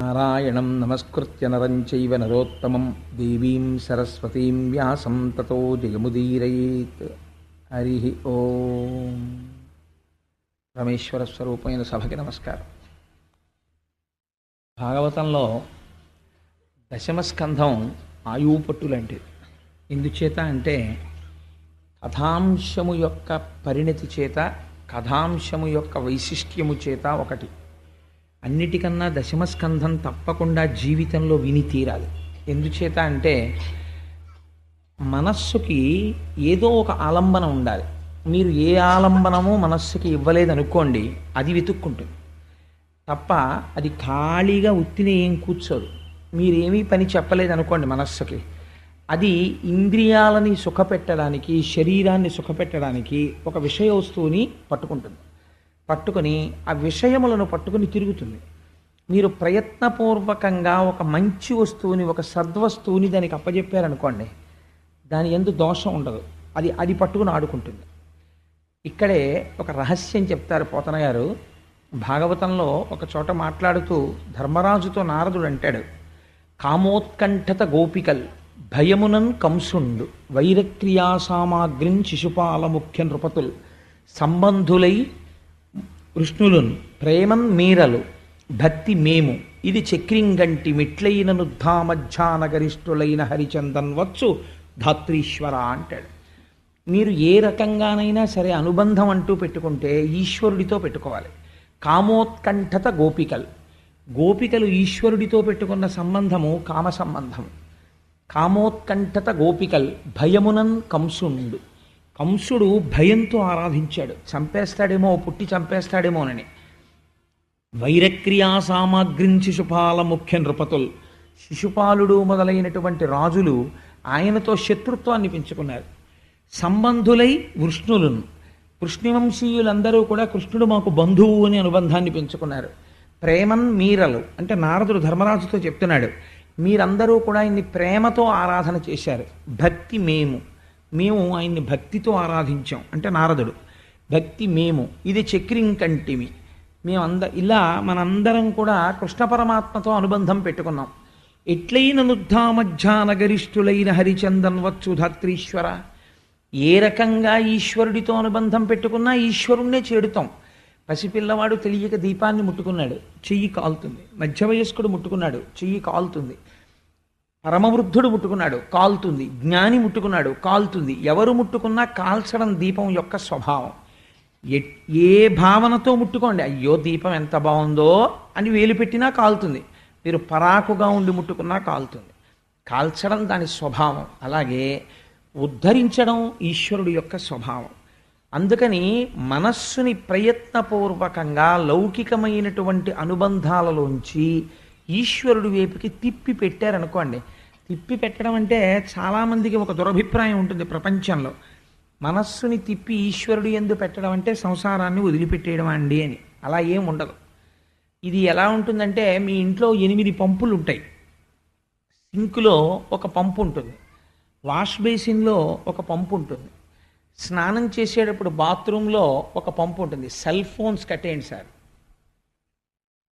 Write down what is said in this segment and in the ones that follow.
నారాయణం నమస్కృత్య నరం చైవ నరోత్తమం దేవీం సరస్వతీం వ్యాసం తతో జయముదీరయేత్. హరి ఓం. పరమేశ్వర స్వరూపమైన సభకి నమస్కారం. భాగవతంలో దశమస్కంధం ఆయువు లాంటిది. ఎందుచేత అంటే కథాంశము యొక్క పరిణతి చేత, కథాంశము యొక్క వైశిష్ట్యము చేత ఒకటి. అన్నిటికన్నా దశమస్కంధం తప్పకుండా జీవితంలో విని తీరాలి. ఎందుచేత అంటే మనస్సుకి ఏదో ఒక ఆలంబన ఉండాలి. మీరు ఏ ఆలంబనమో మనస్సుకి ఇవ్వలేదనుకోండి, అది వెతుక్కుంటుంది తప్ప అది ఖాళీగా ఉత్తినే ఏం కూర్చోదు. మీరేమీ పని చెప్పలేదనుకోండి మనస్సుకి, అది ఇంద్రియాలని సుఖపెట్టడానికి, శరీరాన్ని సుఖపెట్టడానికి ఒక విషయ వస్తువుని పట్టుకుంటుంది. పట్టుకొని ఆ విషయములను పట్టుకుని తిరుగుతుంది. మీరు ప్రయత్నపూర్వకంగా ఒక మంచి వస్తువుని, ఒక సద్వస్తువుని దానికి అప్పజెప్పారనుకోండి, దాని యందు దోషం ఉండదు. అది పట్టుకుని ఆడుకుంటుంది. ఇక్కడే ఒక రహస్యం చెప్తారు పోతన గారు. భాగవతంలో ఒక చోట మాట్లాడుతూ ధర్మరాజుతో నారదుడు అంటాడు, కామోత్కంఠత గోపికల్ భయమునన్ కంసుండు వైరక్రియా సామాగ్రిం శిశుపాల ముఖ్య నృపతుల్ సంబంధులై కృష్ణులున్ ప్రేమన్ మీరలు భక్తి మేము ఇది చక్రింగంటి మిట్లైన నుద్ధామధ్యానగరిష్ఠులైన హరిచందన్ వచ్చు ధాత్రీశ్వర అంటాడు. మీరు ఏ రకంగానైనా సరే అనుబంధం అంటూ పెట్టుకుంటే ఈశ్వరుడితో పెట్టుకోవాలి. కామోత్కంఠత గోపికలు ఈశ్వరుడితో పెట్టుకున్న సంబంధము కామ సంబంధము. కామోత్కంఠత గోపికల్ భయమునన్ కంసుండు. కంసుడు భయంతో ఆరాధించాడు, చంపేస్తాడేమో, పుట్టి చంపేస్తాడేమోనని. వైరక్రియా సామాగ్రిం శిశుపాల ముఖ్య నృపతుల్, శిశుపాలుడు మొదలైనటువంటి రాజులు ఆయనతో శత్రుత్వాన్ని పెంచుకున్నారు. సంబంధులై వృష్ణులను, కృష్ణవంశీయులందరూ కూడా కృష్ణుడు మాకు బంధువు అని అనుబంధాన్ని పెంచుకున్నారు. ప్రేమన్ మీరలు అంటే నారదుడు ధర్మరాజుతో చెప్తున్నాడు, మీరందరూ కూడా ఆయన్ని ప్రేమతో ఆరాధన చేశారు. భక్తి మేము ఆయన్ని భక్తితో ఆరాధించాం అంటే నారదుడు. భక్తి మేము ఇది చక్రింకంటిమి, ఇలా మనందరం కూడా కృష్ణ పరమాత్మతో అనుబంధం పెట్టుకున్నాం. ఎట్లైన నుద్ధామధ్యానగరిష్ఠులైన హరిచందన్ వచ్చు ధాత్రీశ్వర. ఏ రకంగా ఈశ్వరుడితో అనుబంధం పెట్టుకున్నా ఈశ్వరుణ్ణే చేడుతాం. పసిపిల్లవాడు తెలియక దీపాన్ని ముట్టుకున్నాడు, చెయ్యి కాలుతుంది. మధ్య వయస్కుడు ముట్టుకున్నాడు, చెయ్యి కాలుతుంది. పరమవృద్ధుడు ముట్టుకున్నాడు, కాలుతుంది. జ్ఞాని ముట్టుకున్నాడు, కాలుతుంది. ఎవరు ముట్టుకున్నా కాల్చడం దీపం యొక్క స్వభావం. ఏ భావనతో ముట్టుకోండి, అయ్యో దీపం ఎంత బాగుందో అని వేలు పెట్టినా కాలుతుంది. మీరు పరాకుగా ఉండి ముట్టుకున్నా కాలుతుంది. కాల్చడం దాని స్వభావం. అలాగే ఉద్ధరించడం ఈశ్వరుడు యొక్క స్వభావం. అందుకని మనస్సుని ప్రయత్నపూర్వకంగా లౌకికమైనటువంటి అనుబంధాలలోంచి ఈశ్వరుడి వైపుకి తిప్పి పెట్టారనుకోండి. తిప్పి పెట్టడం అంటే చాలామందికి ఒక దురభిప్రాయం ఉంటుంది ప్రపంచంలో. మనస్సుని తిప్పి ఈశ్వరుడు యందు పెట్టడం అంటే సంసారాన్ని వదిలిపెట్టేయడం అండి అని. అలా ఏం ఉండదు. ఇది ఎలా ఉంటుందంటే, మీ ఇంట్లో 8 పంపులు ఉంటాయి. సింకులో ఒక పంపు ఉంటుంది, వాష్ బేసిన్లో ఒక పంపు ఉంటుంది, స్నానం చేసేటప్పుడు బాత్రూంలో ఒక పంపు ఉంటుంది. సెల్ ఫోన్స్ కట్టేయండి సార్.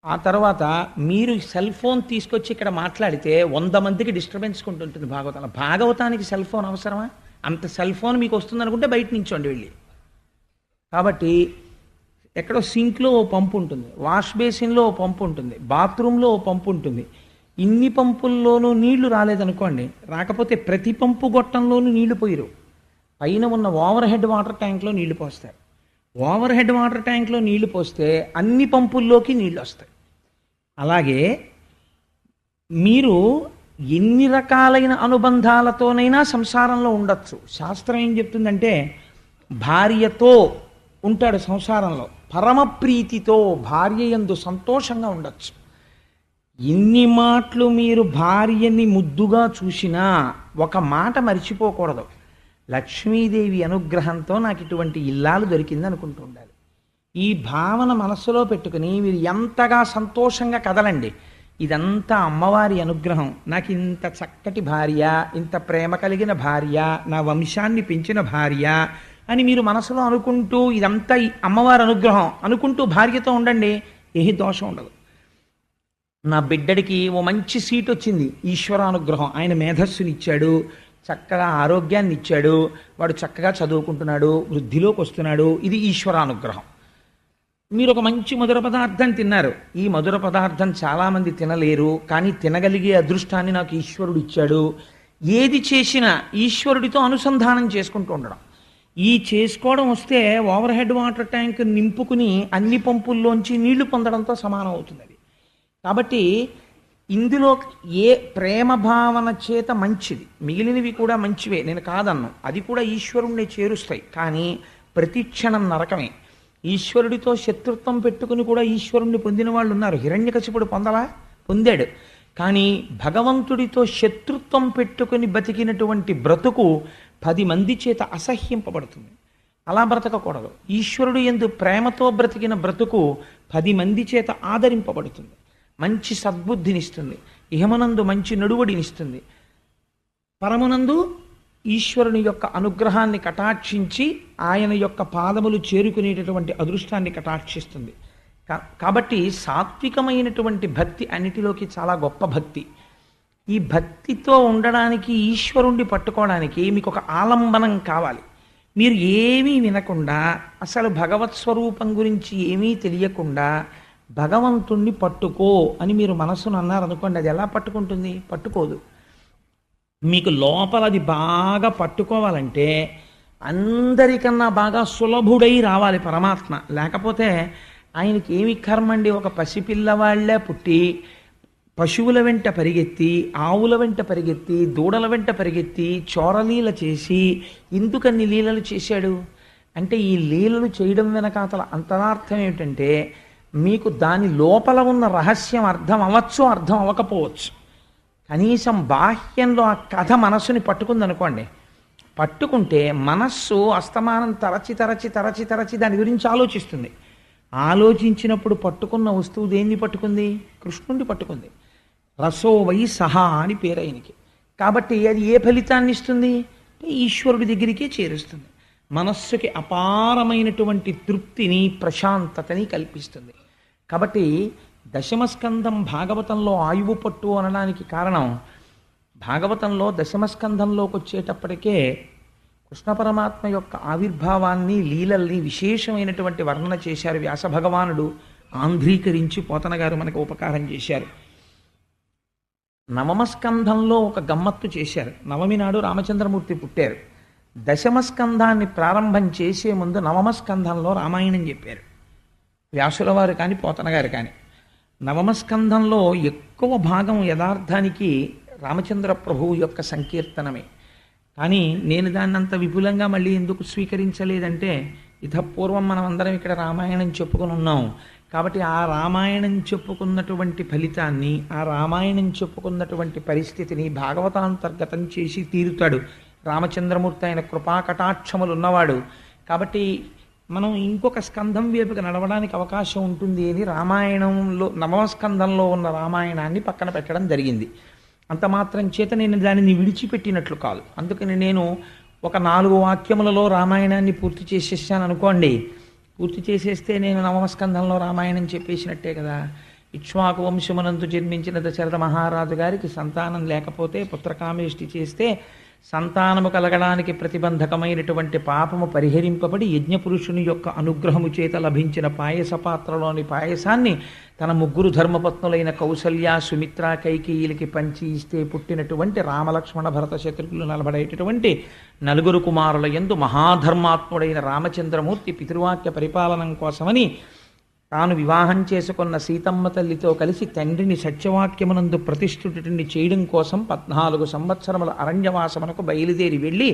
ఆ తర్వాత మీరు సెల్ ఫోన్ తీసుకొచ్చి ఇక్కడ మాట్లాడితే 100 మందికి డిస్టర్బెన్స్ ఉంటుంటుంది భాగవతంలో. భాగవతానికి సెల్ ఫోన్ అవసరమా? అంత సెల్ ఫోన్ మీకు వస్తుందనుకుంటే బయట నుంచోండి వెళ్ళి. కాబట్టి ఎక్కడో సింక్లో ఓ పంపు ఉంటుంది, వాష్ బేసిన్లో ఓ పంపు ఉంటుంది, బాత్రూంలో ఓ పంపు ఉంటుంది. ఇన్ని పంపుల్లోనూ నీళ్లు రాలేదనుకోండి, రాకపోతే ప్రతి పంపు గొట్టంలోనూ నీళ్లు పోయిరు. పైన ఉన్న ఓవర్ హెడ్ వాటర్ ట్యాంక్లో నీళ్లు పోస్తారు. ఓవర్ హెడ్ వాటర్ ట్యాంక్లో నీళ్లు పోస్తే అన్ని పంపుల్లోకి నీళ్ళు వస్తాయి. అలాగే మీరు ఎన్ని రకాలైన అనుబంధాలతోనైనా సంసారంలో ఉండొచ్చు. శాస్త్రం ఏం చెప్తుందంటే, భార్యతో ఉంటాడు సంసారంలో, పరమప్రీతితో భార్య యందు సంతోషంగా ఉండొచ్చు. ఎన్ని మాటలు మీరు భార్యని ముద్దుగా చూసినా ఒక మాట మర్చిపోకూడదు, లక్ష్మీదేవి అనుగ్రహంతో నాకు ఇటువంటి ఇల్లాలు దొరికింది అనుకుంటూ ఉండాలి. ఈ భావన మనస్సులో పెట్టుకుని మీరు ఎంతగా సంతోషంగా కదలండి. ఇదంతా అమ్మవారి అనుగ్రహం, నాకు ఇంత చక్కటి భార్య, ఇంత ప్రేమ కలిగిన భార్య, నా వంశాన్ని పెంచిన భార్య అని మీరు మనసులో అనుకుంటూ ఇదంతా అమ్మవారి అనుగ్రహం అనుకుంటూ భార్యతో ఉండండి. ఏ దోషం ఉండదు. నా బిడ్డడికి ఓ మంచి సీట్ వచ్చింది, ఈశ్వరానుగ్రహం, ఆయన మేధస్సుని ఇచ్చాడు, చక్కగా ఆరోగ్యాన్ని ఇచ్చాడు, వాడు చక్కగా చదువుకుంటున్నాడు, వృద్ధిలోకి వస్తున్నాడు, ఇది ఈశ్వరానుగ్రహం. మీరు ఒక మంచి మధుర పదార్థం తిన్నారు, ఈ మధుర పదార్థం చాలామంది తినలేరు, కానీ తినగలిగే అదృష్టాన్ని నాకు ఈశ్వరుడు ఇచ్చాడు. ఏది చేసినా ఈశ్వరుడితో అనుసంధానం చేసుకుంటూ ఉండడం. ఈ చేసుకోవడం వస్తే ఓవర్ హెడ్ వాటర్ ట్యాంక్ నింపుకుని అన్ని పంపుల్లోంచి నీళ్లు పొందడంతో సమానం అవుతుంది అది. కాబట్టి ఇందులో ఏ ప్రేమ భావన చేత మంచిది, మిగిలినవి కూడా మంచివే, నేను కాదన్ను, అది కూడా ఈశ్వరుణ్ణి చేరుస్తాయి. కానీ ప్రతి క్షణం నరకమే. ఈశ్వరుడితో శత్రుత్వం పెట్టుకుని కూడా ఈశ్వరుణ్ణి పొందిన వాళ్ళు ఉన్నారు. హిరణ్యకశిపుడు పొందాడు. కానీ భగవంతుడితో శత్రుత్వం పెట్టుకుని బతికినటువంటి బ్రతుకు 10 మంది చేత అసహ్యింపబడుతుంది. అలా బ్రతకకూడదు. ఈశ్వరుడు యందు ప్రేమతో బ్రతికిన బ్రతుకు 10 మంది చేత ఆదరింపబడుతుంది, మంచి సద్బుద్ధినిస్తుంది, ఇహమునందు మంచి నడువడినిస్తుంది, పరమునందు ఈశ్వరుని యొక్క అనుగ్రహాన్ని కటాక్షించి ఆయన యొక్క పాదములు చేరుకునేటటువంటి అదృష్టాన్ని కటాక్షిస్తుంది. కాబట్టి సాత్వికమైనటువంటి భక్తి అన్నిటిలోకి చాలా గొప్ప భక్తి. ఈ భక్తితో ఉండడానికి, ఈశ్వరుణ్ణి పట్టుకోవడానికి మీకు ఒక ఆలంబనం కావాలి. మీరు ఏమీ వినకుండా, అసలు భగవత్ స్వరూపం గురించి ఏమీ తెలియకుండా భగవంతుణ్ణి పట్టుకో అని మీరు మనస్సును అన్నారనుకోండి, అది ఎలా పట్టుకుంటుంది? పట్టుకోదు. మీకు లోపల అది బాగా పట్టుకోవాలంటే అందరికన్నా బాగా సులభుడై రావాలి పరమాత్మ. లేకపోతే ఆయనకి ఏమి కర్మండి? ఒక పసిపిల్లవాళ్లే పుట్టి పశువుల వెంట పరిగెత్తి, ఆవుల వెంట పరిగెత్తి, దూడల వెంట పరిగెత్తి, చోరలీల చేసి ఎందుకన్ని లీలలు చేశాడు అంటే, ఈ లీలలు చేయడం వెనకాతల అంతరార్థం ఏమిటంటే, మీకు దాని లోపల ఉన్న రహస్యం అర్థం అవ్వచ్చు, అర్థం అవ్వకపోవచ్చు. కనీసం బాహ్యంలో ఆ కథ మనస్సుని పట్టుకుందనుకోండి, పట్టుకుంటే మనస్సు అస్తమానం తరచి దాని గురించి ఆలోచిస్తుంది. ఆలోచించినప్పుడు పట్టుకున్న వస్తువు దేన్ని పట్టుకుంది? కృష్ణుడిని పట్టుకుంది. రసో వై సహా అని పేరు ఆయనకి. కాబట్టి అది ఏ ఫలితాన్ని ఇస్తుంది? ఈశ్వరుడి దగ్గరికే చేరుస్తుంది. మనస్సుకి అపారమైనటువంటి తృప్తిని, ప్రశాంతతని కల్పిస్తుంది. కాబట్టి దశమస్కంధం భాగవతంలో ఆయువు పట్టు అనడానికి కారణం, భాగవతంలో దశమస్కంధంలోకి వచ్చేటప్పటికే కృష్ణ పరమాత్మ యొక్క ఆవిర్భావాన్ని, లీలల్ని విశేషమైనటువంటి వర్ణన చేశారు వ్యాస భగవానుడు. ఆంధ్రీకరించి పోతన గారు మనకు ఉపకారం చేశారు. నవమస్కంధంలో ఒక గమ్మత్తు చేశారు. నవమి నాడు రామచంద్రమూర్తి పుట్టారు. దశమస్కంధాన్ని ప్రారంభం చేసే ముందు నవమస్కంధంలో రామాయణం చెప్పారు వ్యాసుల వారు కానీ పోతన గారు కానీ. నవమస్కంధంలో ఎక్కువ భాగం యథార్థానికి రామచంద్ర ప్రభువు యొక్క సంకీర్తనమే. కానీ నేను దాన్ని అంత విపులంగా మళ్ళీ ఎందుకు స్వీకరించలేదంటే, ఇతపూర్వం మనం అందరం ఇక్కడ రామాయణం చెప్పుకుని ఉన్నాం కాబట్టి ఆ రామాయణం చెప్పుకున్నటువంటి ఫలితాన్ని, ఆ రామాయణం చెప్పుకున్నటువంటి పరిస్థితిని భాగవతాంతర్గతం చేసి తీరుతాడు రామచంద్రమూర్తి. ఆయన కృపాకటాక్షములు ఉన్నవాడు కాబట్టి మనం ఇంకొక స్కంధం వైపుకి నడవడానికి అవకాశం ఉంటుంది అని రామాయణంలో నవమస్కంధంలో ఉన్న రామాయణాన్ని పక్కన పెట్టడం జరిగింది. అంత మాత్రం చేత నేను దానిని విడిచిపెట్టినట్లు కాదు. అందుకని నేను ఒక 4 వాక్యములలో రామాయణాన్ని పూర్తి చేసేసాను అనుకోండి. పూర్తి చేసేస్తే నేను నవమస్కంధంలో రామాయణం చెప్పేసినట్టే కదా. ఇక్ష్వాకు వంశమునందు జన్మించిన దశరథ మహారాజు గారికి సంతానం లేకపోతే పుత్రకామేష్టి చేస్తే సంతానము కలగడానికి ప్రతిబంధకమైనటువంటి పాపము పరిహరింపబడి యజ్ఞపురుషుని యొక్క అనుగ్రహము చేత లభించిన పాయస పాత్రలోని పాయసాన్ని తన 3 ధర్మపత్నులైన కౌసల్య, సుమిత్ర, కైకేయిలకి పంచి ఇస్తే పుట్టినటువంటి రామలక్ష్మణ భరత శత్రుఘ్నులు నలబడేటటువంటి 4 కుమారుల యందు మహాధర్మాత్ముడైన రామచంద్రమూర్తి పితృవాక్య పరిపాలనం కోసమని తాను వివాహం చేసుకున్న సీతమ్మ తల్లితో కలిసి తండ్రిని సత్యవాక్యమునందు ప్రతిష్ఠితుడిని చేయడం కోసం 14 సంవత్సరముల అరణ్యవాసమునకు బయలుదేరి వెళ్ళి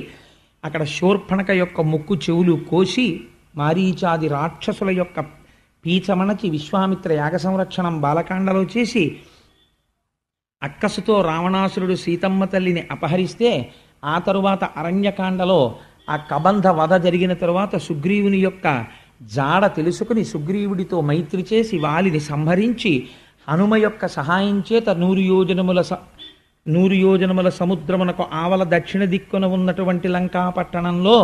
అక్కడ శూర్పణఖ యొక్క ముక్కు చెవులు కోసి, మారీచాది రాక్షసుల యొక్క పీచమణచి, విశ్వామిత్ర యాగ సంరక్షణం బాలకాండలో చేసి, అక్కసుతో రావణాసురుడు సీతమ్మ తల్లిని అపహరిస్తే ఆ తరువాత అరణ్యకాండలో ఆ కబంధ వధ జరిగిన తరువాత సుగ్రీవుని యొక్క జాడ తెలుసుకుని సుగ్రీవుడితో మైత్రి చేసి వాలిని సంహరించి హనుమ యొక్క సహాయం చేత 100 యోజనముల సముద్రమునకు ఆవల దక్షిణ దిక్కున ఉన్నటువంటి లంకా పట్టణంలో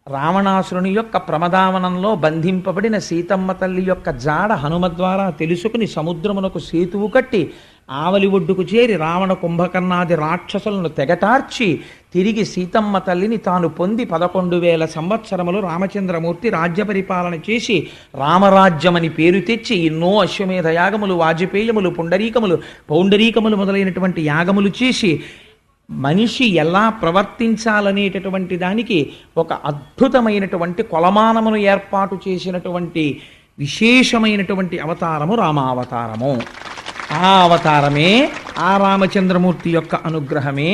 రావణాసురుని యొక్క ప్రమదావనంలో బంధింపబడిన సీతమ్మ తల్లి యొక్క జాడ హనుమ ద్వారా తెలుసుకుని సముద్రమునకు సేతువు కట్టి ఆవలి ఒడ్డుకు చేరి రావణ కుంభకర్ణాది రాక్షసులను తెగటార్చి తిరిగి సీతమ్మ తల్లిని తాను పొంది 11,000 సంవత్సరములు రామచంద్రమూర్తి రాజ్య పరిపాలన చేసి రామరాజ్యమని పేరు తెచ్చి ఎన్నో అశ్వమేధ యాగములు వాజపేయములు పౌండరీకములు మొదలైనటువంటి యాగములు చేసి మనిషి ఎలా ప్రవర్తించాలనేటటువంటి దానికి ఒక అద్భుతమైనటువంటి కొలమానమును ఏర్పాటు చేసినటువంటి విశేషమైనటువంటి అవతారము రామావతారము. ఆ అవతారమే ఆ రామచంద్రమూర్తి యొక్క అనుగ్రహమే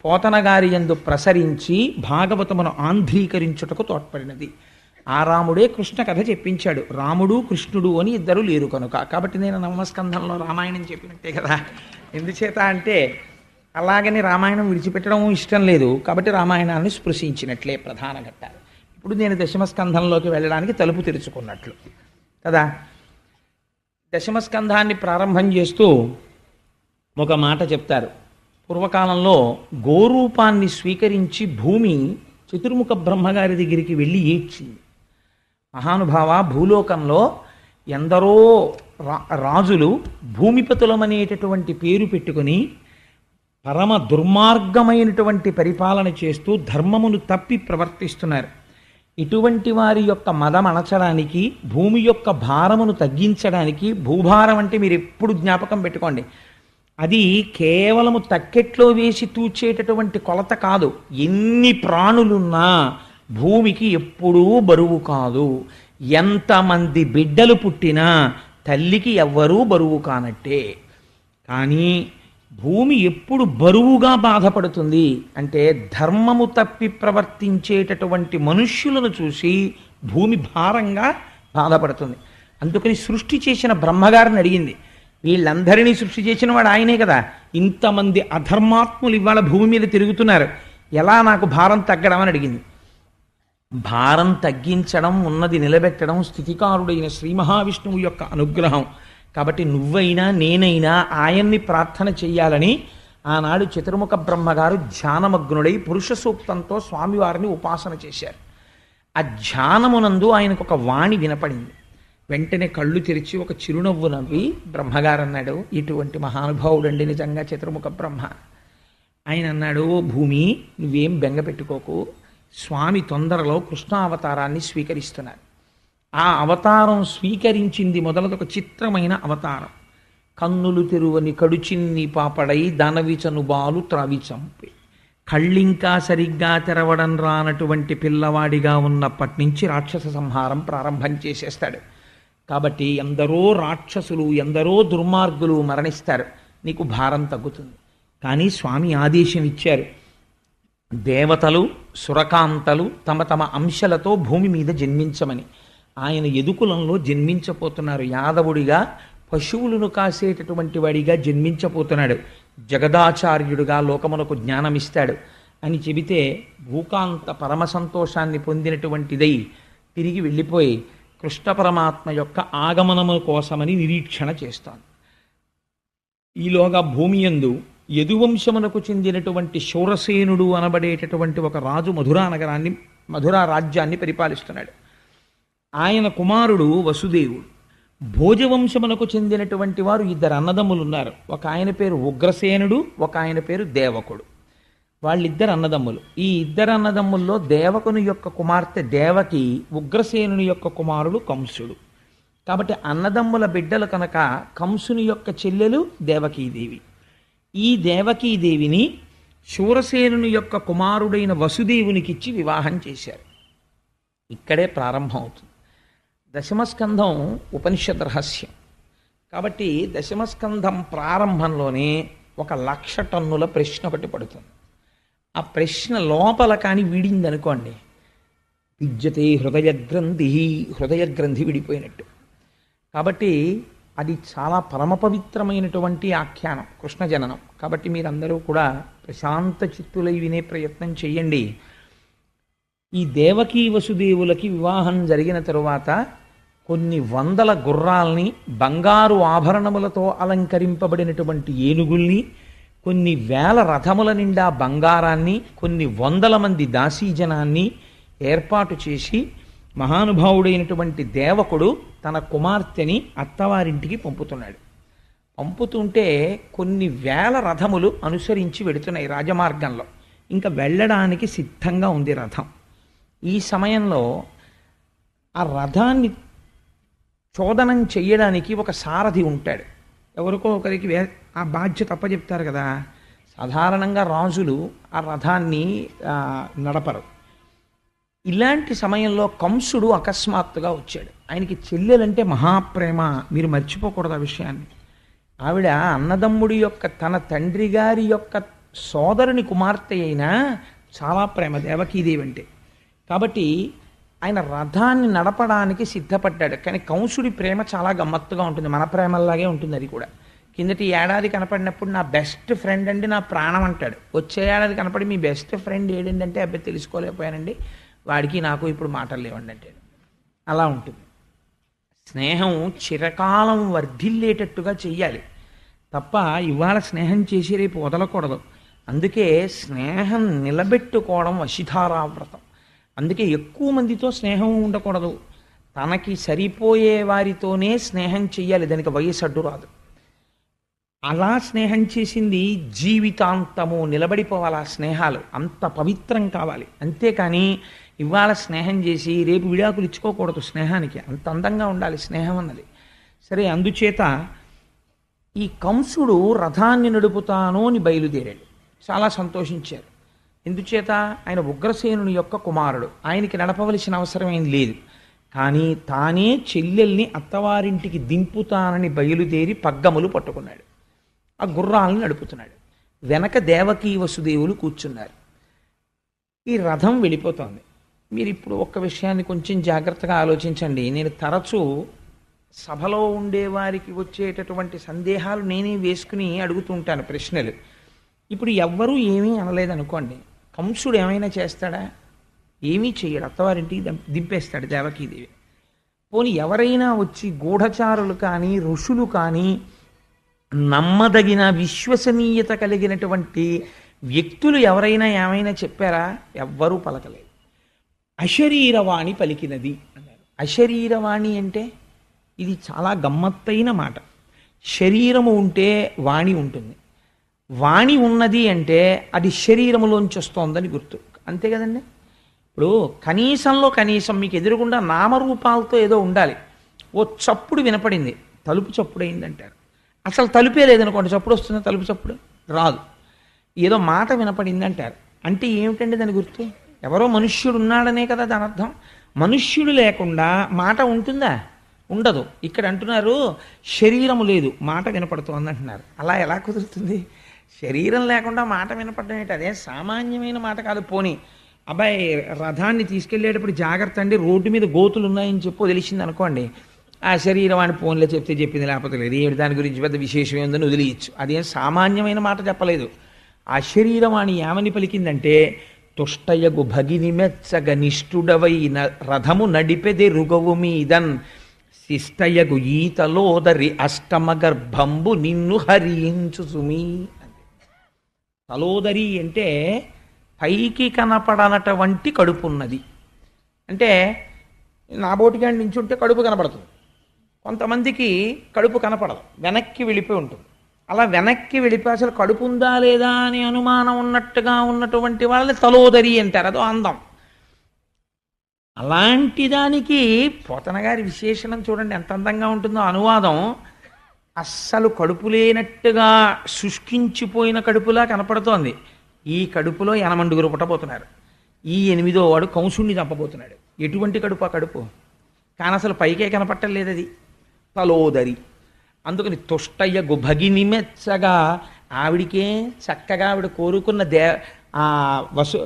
పోతన గారి యందు ప్రసరించి భాగవతమును ఆంధ్రీకరించుటకు తోడ్పడినది. ఆ రాముడే కృష్ణ కథ చెప్పించాడు. రాముడు కృష్ణుడు అని ఇద్దరు లేరు కనుక. కాబట్టి నేను నవమస్కంధంలో రామాయణం చెప్పినట్టే కదా. ఎందుచేత అంటే అలాగని రామాయణం విడిచిపెట్టడం ఇష్టం లేదు కాబట్టి రామాయణాన్ని స్పృశించినట్లే ప్రధాన ఘట్టాలు. ఇప్పుడు నేను దశమస్కంధంలోకి వెళ్ళడానికి తలుపు తెరుచుకున్నట్లు కదా. దశమస్కంధాన్ని ప్రారంభం చేస్తూ ఒక మాట చెప్తారు. పూర్వకాలంలో గోరూపాన్ని స్వీకరించి భూమి చతుర్ముఖ బ్రహ్మగారి దగ్గరికి వెళ్ళి ఏడ్చింది. మహానుభావ, భూలోకంలో ఎందరో రాజులు భూమిపతులమనేటటువంటి పేరు పెట్టుకుని పరమ దుర్మార్గమైనటువంటి పరిపాలన చేస్తూ ధర్మమును తప్పి ప్రవర్తిస్తున్నారు. ఇటువంటి వారి యొక్క మదం అణచడానికి, భూమి యొక్క భారమును తగ్గించడానికి, భూభారం అంటే మీరు ఎప్పుడు జ్ఞాపకం పెట్టుకోండి, అది కేవలము తక్కెట్లో వేసి తూచేటటువంటి కొలత కాదు. ఎన్ని ప్రాణులున్నా భూమికి ఎప్పుడూ బరువు కాదు. ఎంతమంది బిడ్డలు పుట్టినా తల్లికి ఎవ్వరూ బరువు కానట్టే. కానీ భూమి ఎప్పుడు బరువుగా బాధపడుతుంది అంటే ధర్మము తప్పి ప్రవర్తించేటటువంటి మనుష్యులను చూసి భూమి భారంగా బాధపడుతుంది. అందుకని సృష్టి చేసిన బ్రహ్మగారిని అడిగింది. వీళ్ళందరినీ సృష్టి చేసిన వాడు ఆయనే కదా. ఇంతమంది అధర్మాత్ములు ఇవాళ భూమి మీద తిరుగుతున్నారు, ఎలా నాకు భారం తగ్గడం అని అడిగింది. భారం తగ్గించడం, ఉన్నది నిలబెట్టడం స్థితికారుడైన శ్రీ మహావిష్ణువు యొక్క అనుగ్రహం. కాబట్టి నువ్వైనా నేనైనా ఆయన్ని ప్రార్థన చెయ్యాలని ఆనాడు చతుర్ముఖ బ్రహ్మగారు ధ్యానమగ్నుడై పురుష సూక్తంతో స్వామివారిని ఉపాసన చేశారు. ఆ ధ్యానమునందు ఆయనకు ఒక వాణి వినపడింది. వెంటనే కళ్ళు తెరిచి ఒక చిరునవ్వు నవ్వి బ్రహ్మగారు అన్నాడు, ఇటువంటి మహానుభావుడండి నిజంగా చతుర్ముఖ బ్రహ్మ. ఆయన అన్నాడు, ఓ భూమి, నువ్వేం బెంగ పెట్టుకోకు, స్వామి తొందరలో కృష్ణావతారాన్ని స్వీకరిస్తున్నారు. ఆ అవతారం స్వీకరించింది మొదలదొక చిత్రమైన అవతారం. కన్నులు తెరువని కడుచిన్ని పాపడై దానవిచను బాలు త్రావి చంపి, కళ్ళింకా సరిగ్గా తెరవడం రానటువంటి పిల్లవాడిగా ఉన్నప్పటి నుంచి రాక్షస సంహారం ప్రారంభం చేసేస్తాడు. కాబట్టి ఎందరో రాక్షసులు, ఎందరో దుర్మార్గులు మరణిస్తారు, నీకు భారం తగ్గుతుంది. కానీ స్వామి ఆదేశం ఇచ్చారు, దేవతలు సురకాంతలు తమ తమ అంశలతో భూమి మీద జన్మించమని. ఆయన యదుకులంలో జన్మించపోతున్నారు. యాదవుడిగా పశువులను కాసేటటువంటి వాడిగా జన్మించపోతున్నాడు. జగదాచార్యుడిగా లోకమునకు జ్ఞానమిస్తాడు అని చెబితే భూకాంత పరమ సంతోషాన్ని పొందినటువంటిదై తిరిగి వెళ్ళిపోయి కృష్ణ పరమాత్మ యొక్క ఆగమనము కోసమని నిరీక్షణ చేస్తాను. ఈలోగా భూమియందు యదువంశమునకు చెందినటువంటి శూరసేనుడు అనబడేటటువంటి ఒక రాజు మధురా రాజ్యాన్ని పరిపాలిస్తున్నాడు. ఆయన కుమారుడు వసుదేవుడు. భోజవంశమునకు చెందినటువంటి వారు ఇద్దరు అన్నదమ్ములు ఉన్నారు. ఒక ఆయన పేరు ఉగ్రసేనుడు, ఒక ఆయన పేరు దేవకుడు. వాళ్ళిద్దరు అన్నదమ్ములు. ఈ ఇద్దరు అన్నదమ్ముల్లో దేవకుని యొక్క కుమార్తె దేవకి, ఉగ్రసేనుని యొక్క కుమారుడు కంసుడు. కాబట్టి అన్నదమ్ముల బిడ్డలు కనుక కంసుని యొక్క చెల్లెలు దేవకీదేవి. ఈ దేవకీదేవిని శూరసేనుని యొక్క కుమారుడైన వసుదేవునికిచ్చి వివాహం చేశారు. ఇక్కడే ప్రారంభం అవుతుంది. దశమస్కంధం ఉపనిషద్ రహస్యం. కాబట్టి దశమస్కంధం ప్రారంభంలోనే 1,00,000 టన్నుల ప్రశ్న ఒకటి పడుతుంది. ఆ ప్రశ్న లోపల కానీ విడిందనుకోండి, విద్యతే హృదయ గ్రంథి విడిపోయినట్టు. కాబట్టి అది చాలా పరమ పవిత్రమైనటువంటి ఆఖ్యానం, కృష్ణ జననం. కాబట్టి మీరందరూ కూడా ప్రశాంత చిత్తులై వినే ప్రయత్నం చెయ్యండి. ఈ దేవకీ వసుదేవులకి వివాహం జరిగిన తరువాత కొన్ని వందల గుర్రాల్ని, బంగారు ఆభరణములతో అలంకరింపబడినటువంటి ఏనుగుల్ని, కొన్ని వేల రథముల నిండా బంగారాన్ని, కొన్ని వందల మంది దాసీజనాన్ని, ఏర్పాటు చేసి మహానుభావుడైనటువంటి దేవకుడు తన కుమార్తెని అత్తవారింటికి పంపుతున్నాడు. పంపుతుంటే కొన్ని వేల రథములు అనుసరించి వెడుతున్నాయి రాజమార్గంలో. ఇంకా వెళ్ళడానికి సిద్ధంగా ఉంది రథం. ఈ సమయంలో ఆ రథాన్ని చోదనం చెయ్యడానికి ఒక సారథి ఉంటాడు. ఎవరికో ఒకరికి ఆ బాధ్యత అప్పచెప్తారు కదా. సాధారణంగా రాజులు ఆ రథాన్ని నడపరు. ఇలాంటి సమయంలో కంసుడు అకస్మాత్తుగా వచ్చాడు. ఆయనకి చెల్లెలంటే మహాప్రేమ, మీరు మర్చిపోకూడదు ఆ విషయాన్ని. ఆవిడ అన్నదమ్ముడి యొక్క తన తండ్రి గారి యొక్క సోదరుని కుమార్తె అయినా చాలా ప్రేమ దేవకీదేవి అంటే. కాబట్టి ఆయన రథాన్ని నడపడానికి సిద్ధపడ్డాడు. కానీ కంసుడి ప్రేమ చాలా గమ్మత్తుగా ఉంటుంది, మన ప్రేమలాగే ఉంటుంది అది కూడా. కిందటి ఏడాది కనపడినప్పుడు నా బెస్ట్ ఫ్రెండ్ అండి, నా ప్రాణం అంటాడు. వచ్చే ఏడాది కనపడి మీ బెస్ట్ ఫ్రెండ్ ఏడండి అంటే అబ్బాయి తెలుసుకోలేకపోయానండి, వాడికి నాకు ఇప్పుడు మాటలు లేవండి అంటాడు. అలా ఉంటుంది. స్నేహం చిరకాలం వర్ధిల్లేటట్టుగా చెయ్యాలి తప్ప ఇవాళ స్నేహం చేసి రేపు వదలకూడదు. అందుకే స్నేహం నిలబెట్టుకోవడం వశిధారావ్రతం. అందుకే ఎక్కువ మందితో స్నేహం ఉండకూడదు. తనకి సరిపోయే వారితోనే స్నేహం చెయ్యాలి, దానికి వయసు అడ్డు రాదు. అలా స్నేహం చేసింది జీవితాంతము నిలబడిపోవాలి. ఆ స్నేహాలు అంత పవిత్రం కావాలి. అంతేకాని ఇవాళ స్నేహం చేసి రేపు విడాకులు ఇచ్చుకోకూడదు. స్నేహానికి అంత అందంగా ఉండాలి స్నేహం అన్నది. సరే, అందుచేత ఈ కంసుడు రథాన్ని నడుపుతాను అని బయలుదేరాడు. చాలా సంతోషించారు. ఎందుచేత ఆయన ఉగ్రసేనుని యొక్క కుమారుడు, ఆయనకి నడపవలసిన అవసరం ఏం లేదు. కానీ తానే చెల్లెల్ని అత్తవారింటికి దింపుతానని బయలుదేరి పగ్గములు పట్టుకున్నాడు. ఆ గుర్రాలను నడుపుతున్నాడు. వెనక దేవకీ వసుదేవులు కూర్చున్నారు. ఈ రథం వెళ్ళిపోతోంది. మీరు ఇప్పుడు ఒక్క విషయాన్ని కొంచెం జాగ్రత్తగా ఆలోచించండి. నేను తరచూ సభలో ఉండేవారికి వచ్చేటటువంటి సందేహాలు నేనే వేసుకుని అడుగుతూ ఉంటాను ప్రశ్నలు. ఇప్పుడు ఎవ్వరూ ఏమీ అనలేదనుకోండి, కంసుడు ఏమైనా చేస్తాడా? ఏమీ చెయ్యడు. అత్తవారింటికి దింపేస్తాడు దేవకీదేవి. పోనీ ఎవరైనా వచ్చి గూఢచారులు కానీ ఋషులు కానీ నమ్మదగిన విశ్వసనీయత కలిగినటువంటి వ్యక్తులు ఎవరైనా ఏమైనా చెప్పారా? ఎవ్వరూ పలకలేదు. అశరీరవాణి పలికినది అన్నారు. అశరీరవాణి అంటే ఇది చాలా గమ్మత్తైన మాట. శరీరము ఉంటే వాణి ఉంటుంది. వాణి ఉన్నది అంటే అది శరీరములోంచి వస్తోందని గుర్తు. అంతే కదండి. ఇప్పుడు కనీసంలో కనీసం మీకు ఎదురుగుండా నామరూపాలతో ఏదో ఉండాలి. ఓ చప్పుడు వినపడింది, తలుపు చప్పుడు అయిందంటారు. అసలు తలుపే లేదనుకోండి, చప్పుడు వస్తుందా? తలుపు చప్పుడు రాదు. ఏదో మాట వినపడింది అంటారు. అంటే ఏమిటండి దాని గుర్తు? ఎవరో మనుష్యుడు ఉన్నాడనే కదా దాని అర్థం. మనుష్యుడు లేకుండా మాట ఉంటుందా? ఉండదు. ఇక్కడ అంటున్నారు శరీరము లేదు, మాట వినపడుతోంది అంటున్నారు. అలా ఎలా కుదురుతుంది? శరీరం లేకుండా మాట వినపడడం ఏంటి? అదే సామాన్యమైన మాట కాదు. పోనీ అబ్బాయి రథాన్ని తీసుకెళ్ళేటప్పుడు జాగ్రత్త అండి, రోడ్డు మీద గోతులు ఉన్నాయని చెప్పు తెలిసింది అనుకోండి, ఆ శరీరవాణి ఫోన్లో చెప్తే చెప్పింది, లేకపోతే లేదు. ఏడు దాని గురించి పెద్ద విశేషం ఏందని వదిలేయచ్చు. అదేం సామాన్యమైన మాట చెప్పలేదు. ఆ శరీరవాణి ఏమని పలికిందంటే, తుష్టయగు భగిని మెచ్చగ నిష్ఠుడవై రథము నడిపెది రుగవు మీదన్ శిష్టయగు ఈతలోదరి అష్టమ గర్భంబు నిన్ను హరించు సుమీ. తలోదరి అంటే పైకి కనపడనటువంటి కడుపు ఉన్నది. అంటే నా బోటిగాడి నుంచి ఉంటే కడుపు కనపడుతుంది, కొంతమందికి కడుపు కనపడదు, వెనక్కి వెళ్ళిపోయి ఉంటుంది. అలా వెనక్కి వెళ్ళిపోయి అసలు కడుపు ఉందా లేదా అని అనుమానం ఉన్నట్టుగా ఉన్నటువంటి వాళ్ళని తలోదరి అంటారు. అదో అందం. అలాంటి దానికి పోతన గారి విశేషణం చూడండి ఎంత అందంగా ఉంటుందో. అనువాదం అస్సలు కడుపు లేనట్టుగా శుష్కించిపోయిన కడుపులా కనపడుతోంది. ఈ కడుపులో 8 పుట్టబోతున్నారు. ఈ 8వ వాడు కంసుణ్ణి చంపబోతున్నాడు. ఎటువంటి కడుపు? ఆ కడుపు కానీ అసలు పైకే కనపట్టలేదు, అది తలోదరి. అందుకని తుష్టయ్య గుభగిని మెచ్చగా ఆవిడికే చక్కగా ఆవిడ కోరుకున్న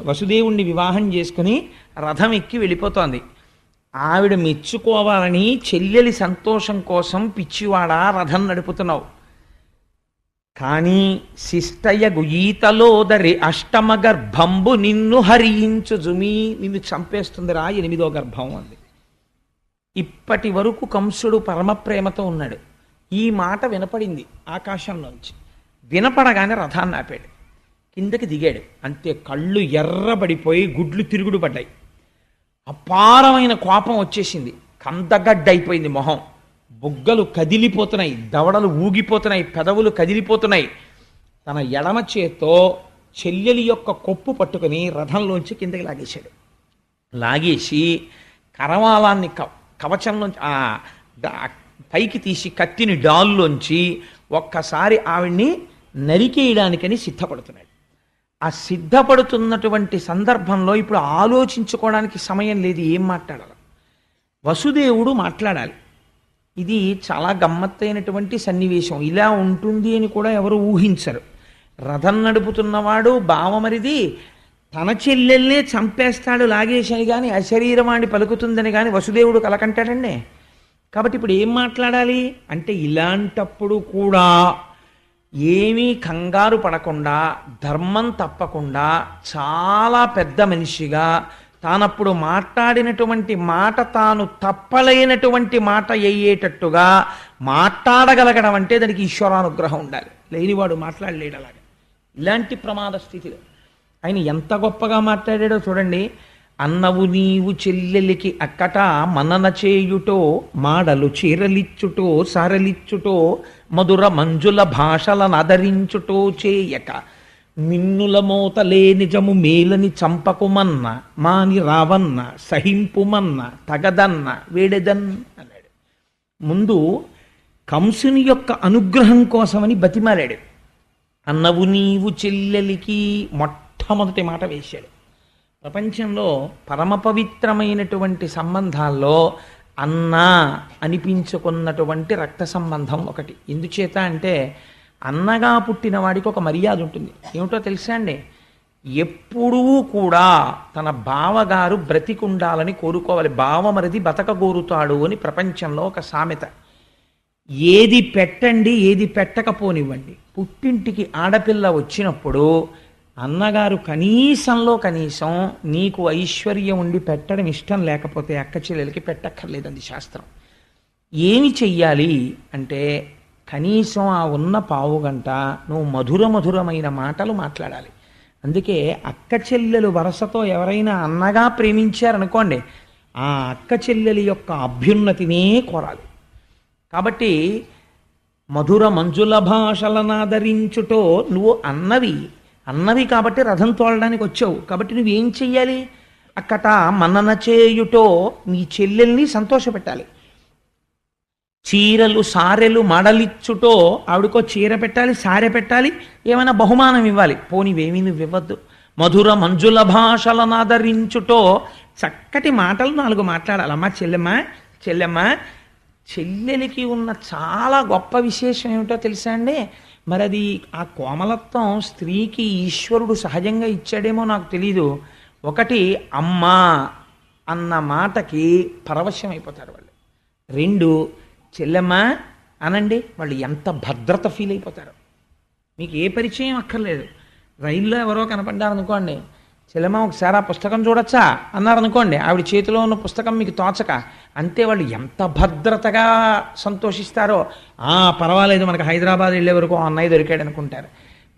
వసుదేవుణ్ణి వివాహం చేసుకుని రథం ఎక్కి వెళ్ళిపోతోంది. ఆవిడ మెచ్చుకోవాలని చెల్లెలి సంతోషం కోసం పిచ్చివాడా రథం నడుపుతున్నావు. కానీ శిష్టయ్యగు ఈతలోదరి అష్టమ గర్భంబు నిన్ను హరించు జుమి, నిన్ను చంపేస్తుందిరా 8వ గర్భం అంది. ఇప్పటి వరకు కంసుడు పరమప్రేమతో ఉన్నాడు. ఈ మాట వినపడింది ఆకాశంలోంచి. వినపడగానే రథాన్ని ఆపాడు, కిందకి దిగాడు. అంతే, కళ్ళు ఎర్రబడిపోయి గుడ్లు తిరుగుడు పడ్డాయి. అపారమైన కోపం వచ్చేసింది. కందగడ్డ అయిపోయింది మొహం, బుగ్గలు కదిలిపోతున్నాయి, దవడలు ఊగిపోతున్నాయి, పెదవులు కదిలిపోతున్నాయి. తన ఎడమ చేత్తో చెల్లెలి యొక్క కొప్పు పట్టుకుని రథంలోంచి కిందకి లాగేశాడు. లాగేసి కరవాలాన్ని కవచంలోంచి పైకి తీసి కత్తిని డాల్లోంచి ఒక్కసారి ఆవిడ్ని నరికేయడానికని సిద్ధపడుతున్నాడు. ఆ సిద్ధపడుతున్నటువంటి సందర్భంలో ఇప్పుడు ఆలోచించుకోవడానికి సమయం లేదు, ఏం మాట్లాడాలి. వసుదేవుడు మాట్లాడాలి. ఇది చాలా గమ్మత్తైనటువంటి సన్నివేశం. ఇలా ఉంటుంది అని కూడా ఎవరు ఊహించరు. రథం నడుపుతున్నవాడు బావమరిది తన చెల్లెల్నే చంపేస్తాడు లాగేశని కానీ అశరీరవాణి పలుకుతుందని కానీ వసుదేవుడు కలకంటాడండి. కాబట్టి ఇప్పుడు ఏం మాట్లాడాలి అంటే, ఇలాంటప్పుడు కూడా ఏమీ కంగారు పడకుండా, ధర్మం తప్పకుండా, చాలా పెద్ద మనిషిగా తానప్పుడు మాట్లాడినటువంటి మాట తాను తప్పలేనటువంటి మాట అయ్యేటట్టుగా మాట్లాడగలగడం అంటే దానికి ఈశ్వరానుగ్రహం ఉండాలి. లేనివాడు మాట్లాడలేడు. అలాగే ఇలాంటి ప్రమాద స్థితిలో ఆయన ఎంత గొప్పగా మాట్లాడాడో చూడండి. అన్నవు నీవు చెల్లెలికి అక్కట మనన చేయుటో, మాడలు చీరలిచ్చుటో సారలిచ్చుటో, మధుర మంజుల భాషలను ఆదరించుటో చేయక, మిన్నుల మోతలే నిజము మేలని చంపకుమన్న, మాని రావన్న సహింపుమన్న, తగదన్న వేడెదన్ అన్నాడు. ముందు కంసుని యొక్క అనుగ్రహం కోసమని బతిమాలాడు. అన్నవు నీవు చెల్లెలికి మొట్టమొదటి మాట వేశాడు. ప్రపంచంలో పరమ పవిత్రమైనటువంటి సంబంధాల్లో అన్న అనిపించుకున్నటువంటి రక్త సంబంధం ఒకటి. ఎందుచేత అంటే అన్నగా పుట్టిన వాడికి ఒక మర్యాద ఉంటుంది. ఏమిటో తెలుసా అండి, ఎప్పుడూ కూడా తన బావగారు బ్రతికుండాలని కోరుకోవాలి. బావమరిది బతకగోరుతాడు అని ప్రపంచంలో ఒక సామెత. ఏది పెట్టండి ఏది పెట్టకపోనివ్వండి, పుట్టింటికి ఆడపిల్ల వచ్చినప్పుడు అన్నగారు కనీసంలో కనీసం నీకు ఐశ్వర్యం ఉండి పెట్టడం ఇష్టం లేకపోతే అక్క చెల్లెలకి పెట్టక్కర్లేదండి శాస్త్రం. ఏమి చెయ్యాలి అంటే కనీసం ఆ ఉన్న పావుగంట నువ్వు మధురమైన మాటలు మాట్లాడాలి. అందుకే అక్క చెల్లెలు వరసతో ఎవరైనా అన్నగా ప్రేమించారనుకోండి, ఆ అక్క చెల్లెలి యొక్క అభ్యున్నతినే కోరాలి. కాబట్టి మధుర మంజుల భాషలనాదరించుటో, నువ్వు అన్నవి కాబట్టి రథం తోలడానికి వచ్చావు. కాబట్టి నువ్వేం చెయ్యాలి, అక్కట మనన చేయుటో, నీ చెల్లెల్ని సంతోషపెట్టాలి. చీరలు సారెలు మడలిచ్చుటో, ఆవిడకో చీర పెట్టాలి, సారె పెట్టాలి, ఏమైనా బహుమానం ఇవ్వాలి. పోనివేమీ నువ్వు ఇవ్వద్దు. మధుర మంజుల భాషలనాదరించుటో, చక్కటి మాటలు 4 మాట్లాడాలి. అమ్మా చెల్లెమ్మ చెల్లెలికి ఉన్న చాలా గొప్ప విశేషం ఏమిటో తెలుసా అండి. మరి అది ఆ కోమలత్వం స్త్రీకి ఈశ్వరుడు సహజంగా ఇచ్చాడేమో నాకు తెలీదు. ఒకటి, అమ్మా అన్న మాటకి పరవశం అయిపోతారు వాళ్ళు. 2, చెల్లెమ్మ అనండి, వాళ్ళు ఎంత భద్రత ఫీల్ అయిపోతారు. మీకు ఏ పరిచయం అక్కర్లేదు. రైల్లో ఎవరో కనపడ్డారనుకోండి, చెల్లెమ్మ ఒకసారి ఆ పుస్తకం చూడొచ్చా అన్నారనుకోండి, ఆవిడ చేతిలో ఉన్న పుస్తకం మీకు తోచక, అంతే వాళ్ళు ఎంత భద్రతగా సంతోషిస్తారో. పర్వాలేదు, మనకు హైదరాబాద్ వెళ్ళే వరకు అన్నయ్య దొరికాడు అనుకుంటారు.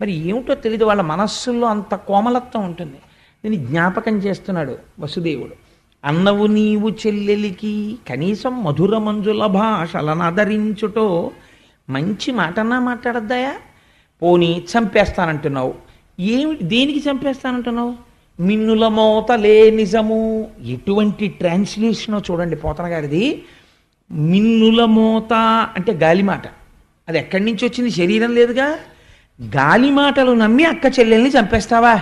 మరి ఏమిటో తెలీదు, వాళ్ళ మనస్సుల్లో అంత కోమలత్వం ఉంటుంది. దీన్ని జ్ఞాపకం చేస్తున్నాడు వసుదేవుడు. అన్నవు నీవు చెల్లెలికి కనీసం మధుర మంజుల భాషలను ఆదరించుటో, మంచి మాటన్నా మాట్లాడద్దాయా? పోనీ చంపేస్తానంటున్నావు. దేనికి చంపేస్తానంటున్నావు? మిన్నుల మోతలే నిజము. ఎటువంటి ట్రాన్స్లేషనో చూడండి పోతన గారిది. మిన్నుల మోత అంటే గాలిమాట. అది ఎక్కడి నుంచి వచ్చింది? శరీరం లేదుగా. గాలిమాటలు నమ్మి అక్క చెల్లెల్ని చంపేస్తావా?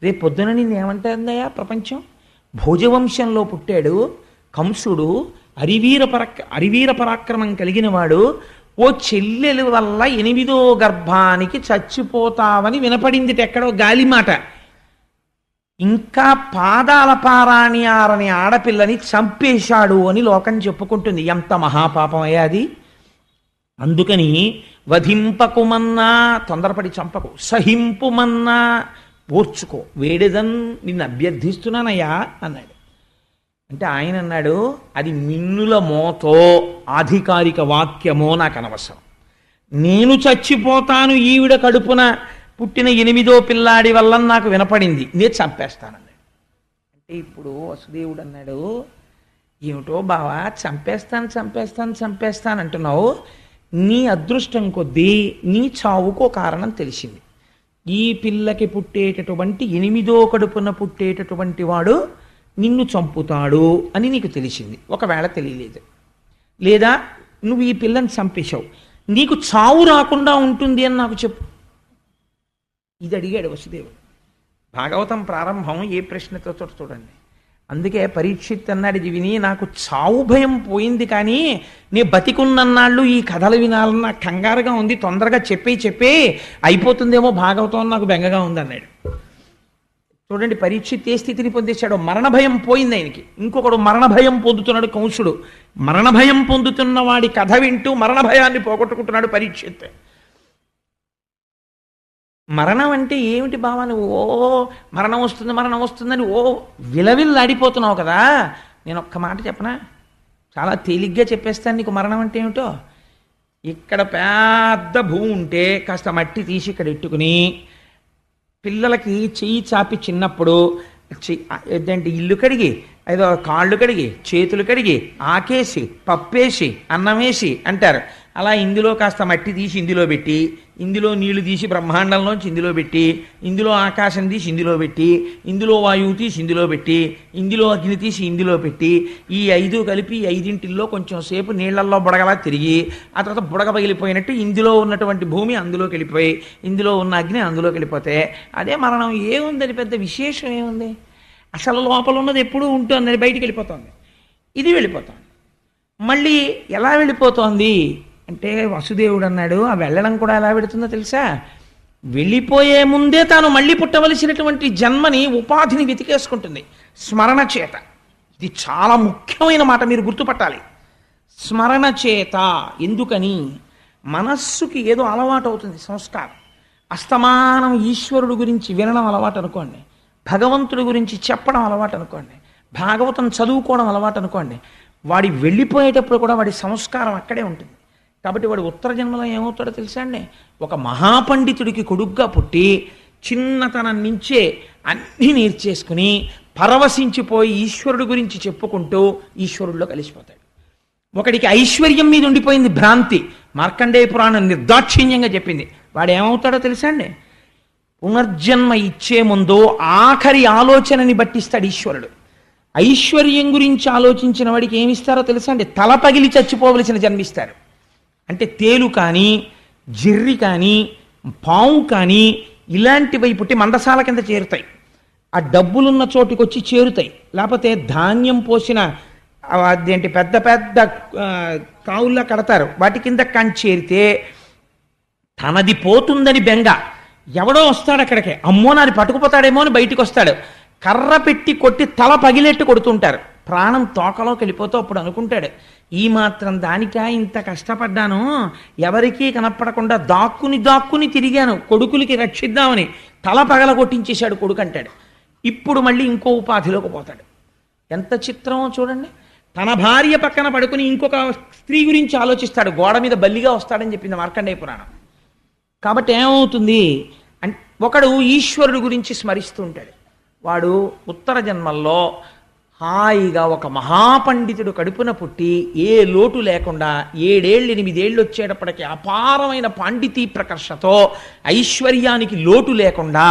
రేపు పొద్దున నిన్ను ఏమంటుందయ్యా ప్రపంచం? భోజవంశంలో పుట్టాడు కంసుడు, అరివీర పరాక్రమం కలిగిన వాడు. ఓ చెల్లెల వల్ల 8వ గర్భానికి చచ్చిపోతావని వినపడింది ఎక్కడో గాలిమాట. ఇంకా పాదాల పారాణి ఆరని ఆడపిల్లని చంపేశాడు అని లోకం చెప్పుకుంటుంది. ఎంత మహాపాపం అయ్యా అది. అందుకని వధింపకుమన్నా, తొందరపడి చంపకు, సహింపుమన్నా ఓర్చుకో, వేడెదన్ నిన్ను అభ్యర్థిస్తున్నానయ్యా అన్నాడు. అంటే ఆయన అన్నాడు, అది మిన్నుల మోతో ఆధికారిక వాక్యమో నాకు అనవసరం. నేను చచ్చిపోతాను ఈవిడ కడుపున పుట్టిన 8వ పిల్లాడి వల్ల నాకు వినపడింది, నేను చంపేస్తానన్నాడు. ఇప్పుడు వసుదేవుడు అన్నాడు, ఏమిటో బావా చంపేస్తాను చంపేస్తాను చంపేస్తాను అంటున్నావు, నీ అదృష్టం కొద్దీ నీ చావుకో కారణం తెలిసింది. ఈ పిల్లకి పుట్టేటటువంటి 8వ కడుపున పుట్టేటటువంటి వాడు నిన్ను చంపుతాడు అని నీకు తెలిసింది. ఒకవేళ తెలియలేదు, లేదా నువ్వు ఈ పిల్లని చంపేశావు, నీకు చావు రాకుండా ఉంటుంది అని నాకు చెప్పు. ఇది అడిగాడు వసుదేవుడు. భాగవతం ప్రారంభం ఏ ప్రశ్నతో చూడండి. అందుకే పరీక్షిత్ అన్నాడు, ఇది విని నాకు చావు భయం పోయింది, కానీ నీ బతికున్నన్నాళ్ళు ఈ కథలు వినాలన్న నాకు కంగారుగా ఉంది, తొందరగా చెప్పే అయిపోతుందేమో భాగవతం నాకు బెంగగా ఉంది అన్నాడు. చూడండి పరీక్షిత్ ఏ స్థితిని పొందేశాడో, మరణ భయం పోయింది ఆయనకి. ఇంకొకడు మరణ భయం పొందుతున్నాడు కంసుడు. మరణ భయం పొందుతున్న వాడి కథ వింటూ మరణ భయాన్ని పోగొట్టుకుంటున్నాడు పరీక్షిత్. మరణం అంటే ఏమిటి బావా, నువ్వు మరణం వస్తుందని విలవిల్లాడిపోతున్నావు కదా. నేను ఒక్క మాట చెప్పనా, చాలా తేలిగ్గా చెప్పేస్తాను నీకు మరణం అంటే ఏమిటో. ఇక్కడ పెద్ద భూమి ఉంటే కాస్త మట్టి తీసి ఇక్కడ ఎట్టుకుని పిల్లలకి చెయ్యి చాపి చిన్నప్పుడు ఏంటంటే ఇల్లు కడిగి, ఏదో కాళ్ళు కడిగి చేతులు కడిగి ఆకేసి పప్పేసి అన్నమేసి అంటారు. అలా ఇందులో కాస్త మట్టి తీసి ఇందులో పెట్టి, ఇందులో నీళ్లు తీసి బ్రహ్మాండంలోంచి ఇందులో పెట్టి, ఇందులో ఆకాశం తీసి ఇందులో పెట్టి, ఇందులో వాయువు తీసి ఇందులో పెట్టి, ఇందులో అగ్ని తీసి ఇందులో పెట్టి, ఈ 5 కలిపి 5 కొంచెం సేపు నీళ్లల్లో బుడగలా తిరిగి, ఆ తర్వాత బుడగ పగిలిపోయినట్టు ఇందులో ఉన్నటువంటి భూమి అందులోకి వెళ్ళిపోయి, ఇందులో ఉన్న అగ్ని అందులోకి వెళ్ళిపోతే అదే మరణం. ఏముందని పెద్ద విశేషం ఏముంది, అసలు లోపల ఉన్నది ఎప్పుడూ ఉంటుంది, అది బయటికి వెళ్ళిపోతుంది. ఇది వెళ్ళిపోతుంది. మళ్ళీ ఎలా వెళ్ళిపోతోంది అంటే వసుదేవుడు అన్నాడు, ఆ వెళ్ళడం కూడా ఎలా పెడుతుందో తెలుసా, వెళ్ళిపోయే ముందే తాను మళ్ళీ పుట్టవలసినటువంటి జన్మని ఉపాధిని వెతికేసుకుంటుంది స్మరణ చేత. ఇది చాలా ముఖ్యమైన మాట, మీరు గుర్తుపట్టాలి. స్మరణ చేత. ఎందుకని, మనస్సుకి ఏదో అలవాటు అవుతుంది సంస్కారం. అస్తమానం ఈశ్వరుడు గురించి వినడం అలవాటు అనుకోండి, భగవంతుడి గురించి చెప్పడం అలవాటు అనుకోండి, భాగవతం చదువుకోవడం అలవాటు అనుకోండి, వాడి వెళ్ళిపోయేటప్పుడు కూడా వాడి సంస్కారం అక్కడే ఉంటుంది. కాబట్టి వాడు ఉత్తర జన్మలో ఏమవుతాడో తెలుసా అండి, ఒక మహాపండితుడికి కొడుగ్గా పుట్టి చిన్నతనం నుంచే అన్నీ నేర్చేసుకుని పరవశించిపోయి ఈశ్వరుడు గురించి చెప్పుకుంటూ ఈశ్వరుడిలో కలిసిపోతాడు. ఒకడికి ఐశ్వర్యం మీద ఉండిపోయింది భ్రాంతి, మార్కండేయ పురాణం నిర్దాక్షిణ్యంగా చెప్పింది. వాడు ఏమవుతాడో తెలుసా అండి, పునర్జన్మ ఇచ్చే ముందు ఆఖరి ఆలోచనని బట్టిస్తాడు ఈశ్వరుడు. ఐశ్వర్యం గురించి ఆలోచించిన వాడికి ఏమిస్తారో తెలుసా అండి, తల పగిలి చచ్చిపోవలసిన జన్మిస్తారు. అంటే తేలు కానీ జిర్రి కానీ పాము కానీ ఇలాంటివి పుట్టి మందసాల కింద చేరుతాయి, ఆ డబ్బులున్న చోటుకి వచ్చి చేరుతాయి. లేకపోతే ధాన్యం పోసిన అదేంటి పెద్ద పెద్ద కావుల్లా కడతారు, వాటి కింద కానీ చేరితే తనది పోతుందని బెంగ, ఎవడో వస్తాడు అక్కడికి, అమ్మో నాది పట్టుకుపోతాడేమో అని బయటికి వస్తాడు, కర్ర పెట్టి కొట్టి తల పగిలేట్టు కొడుతుంటారు, ప్రాణం తోకలోకి వెళ్ళిపోతూ అప్పుడు అనుకుంటాడు, ఈ మాత్రం దానికా ఇంత కష్టపడ్డాను, ఎవరికీ కనపడకుండా దాక్కుని తిరిగాను కొడుకులకి రక్షిద్దామని, తల పగల కొట్టించేశాడు కొడుకు అంటాడు. ఇప్పుడు మళ్ళీ ఇంకో ఉపాధిలోకి పోతాడు. ఎంత చిత్రమో చూడండి. తన భార్య పక్కన పడుకుని ఇంకొక స్త్రీ గురించి ఆలోచిస్తాడు, గోడ మీద బల్లిగా వస్తాడని చెప్పింది మార్కండేయ పురాణం. కాబట్టి ఏమవుతుంది అంటే, ఒకడు ఈశ్వరుడు గురించి స్మరిస్తూ ఉంటాడు, వాడు ఉత్తర జన్మల్లో హాయిగా ఒక మహాపండితుడు కడుపున పుట్టి ఏ లోటు లేకుండా 7 ఏళ్ళు 8 ఏళ్ళు వచ్చేటప్పటికి అపారమైన పాండితీ ప్రకర్షతో ఐశ్వర్యానికి లోటు లేకుండా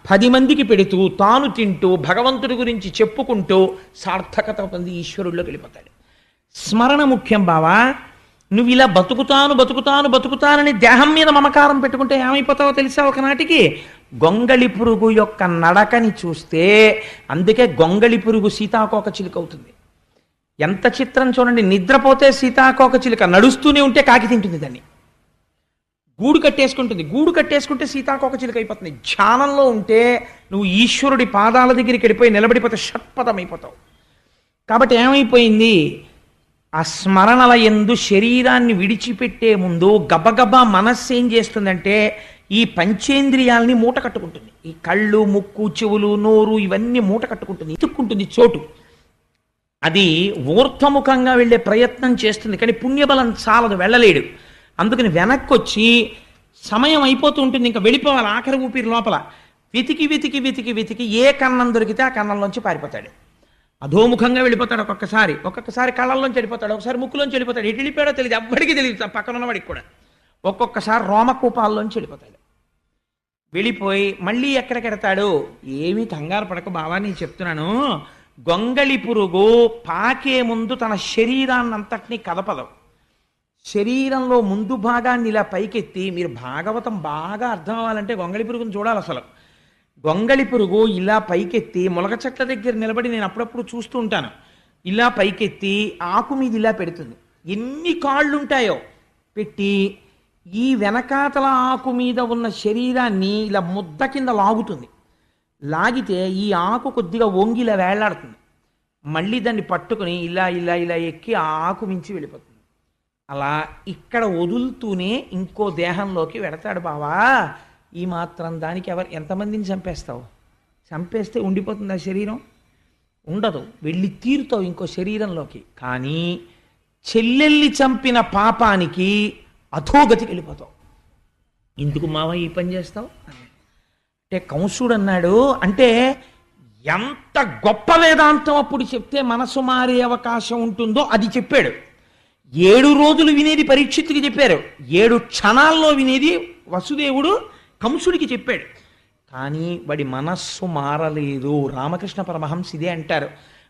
10 మందికి పెడుతూ తాను తింటూ భగవంతుడి గురించి చెప్పుకుంటూ సార్థకత పొంది ఈశ్వరుడిలోకి వెళ్ళిపోతాడు. స్మరణ ముఖ్యం బావా. నువ్వు ఇలా బతుకుతానని దేహం మీద మమకారం పెట్టుకుంటే ఏమైపోతావో తెలుసా, ఒకనాటికి గొంగళి పురుగు యొక్క నడకని చూస్తే, అందుకే గొంగళి పురుగు సీతాకోక చిలుక అవుతుంది. ఎంత చిత్రం చూడండి, నిద్రపోతే సీతాకోక చిలుక, నడుస్తూనే ఉంటే కాకి తింటుంది దాన్ని, గూడు కట్టేసుకుంటుంది, గూడు కట్టేసుకుంటే సీతాకోక చిలుక అయిపోతుంది. ధ్యానంలో ఉంటే నువ్వు ఈశ్వరుడి పాదాల దగ్గరికి వెళ్ళిపోయి నిలబడిపోతే షట్పథం అయిపోతావు. కాబట్టి ఏమైపోయింది, ఆ స్మరణల యందు శరీరాన్ని విడిచిపెట్టే ముందు గబగబా మనస్సు ఏం చేస్తుందంటే ఈ పంచేంద్రియాలని మూట కట్టుకుంటుంది. ఈ కళ్ళు ముక్కు చెవులు నోరు ఇవన్నీ మూట కట్టుకుంటుంది, ఇతుక్కుంటుంది చోటు. అది ఊర్ధ్వముఖంగా వెళ్ళే ప్రయత్నం చేస్తుంది, కానీ పుణ్యబలం చాలదు, వెళ్ళలేడు. అందుకని వెనక్కి వచ్చి సమయం అయిపోతూ ఉంటుంది, ఇంకా వెళ్ళిపోవాలి ఆఖరి ఊపిరి లోపల. వెతికి ఏ కన్నం దొరికితే ఆ కన్నంలోంచి పారిపోతాడు. అధోముఖంగా వెళ్ళిపోతాడు ఒక్కొక్కసారి కళ్ళల్లోంచి వెళ్ళిపోతాడు, ఒకసారి ముక్కులోంచి వెళ్ళిపోతాడు, ఎటు వెళ్ళిపోయాడో తెలియదు, ఎవ్వడికి తెలియదు, పక్కన ఉన్నవాడికి కూడా. ఒక్కొక్కసారి రోమకూపాల్లోంచి వెళ్ళిపోతాడు. వెళ్ళిపోయి మళ్ళీ ఎక్కడికెడతాడు? ఏమీ కంగారు పడక బావా, నేను చెప్తున్నాను. గొంగళి పురుగు పాకే ముందు తన శరీరాన్నంతటినీ కదపదు. శరీరంలో ముందు భాగాన్ని ఇలా పైకెత్తి, మీరు భాగవతం బాగా అర్థం అవ్వాలంటే గొంగళి పురుగుని చూడాలి. అసలు గొంగళి పురుగు ఇలా పైకెత్తి ములగ చెట్ల దగ్గర నిలబడి నేను అప్పుడప్పుడు చూస్తూ ఉంటాను. ఇలా పైకెత్తి ఆకు మీద ఇలా పెడుతుంది. ఎన్ని కాళ్ళు ఉంటాయో పెట్టి ఈ వెనకాతల ఆకు మీద ఉన్న శరీరాన్ని ఇలా ముద్ద కింద లాగుతుంది. లాగితే ఈ ఆకు కొద్దిగా వంగి ఇలా వేళ్లాడుతుంది. మళ్ళీ దాన్ని పట్టుకుని ఇలా ఇలా ఇలా ఎక్కి ఆ ఆకు మించి వెళ్ళిపోతుంది. అలా ఇక్కడ వదులుతూనే ఇంకో దేహంలోకి వెడతాడు బావా. ఈ మాత్రం దానికి ఎంతమందిని చంపేస్తావు? చంపేస్తే ఉండిపోతుంది ఆ శరీరం? ఉండదు, వెళ్ళి తీరుతావు ఇంకో శరీరంలోకి. కానీ చెల్లెల్ని చంపిన పాపానికి అధోగతికి వెళ్ళిపోతావు. ఎందుకు మావ ఈ పని చేస్తావు అంటే కంసుడు అన్నాడు. అంటే ఎంత గొప్ప వేదాంతం అప్పుడు చెప్తే మనసు మారే అవకాశం ఉంటుందో అది చెప్పాడు. 7 రోజులు వినేది పరీక్షిత్తుకి చెప్పారు, 7 క్షణాల్లో వినేది వసుదేవుడు కంసుడికి చెప్పాడు. కానీ వాడి మనస్సు మారలేదు. రామకృష్ణ పరమహంస ఇదే అంటారు.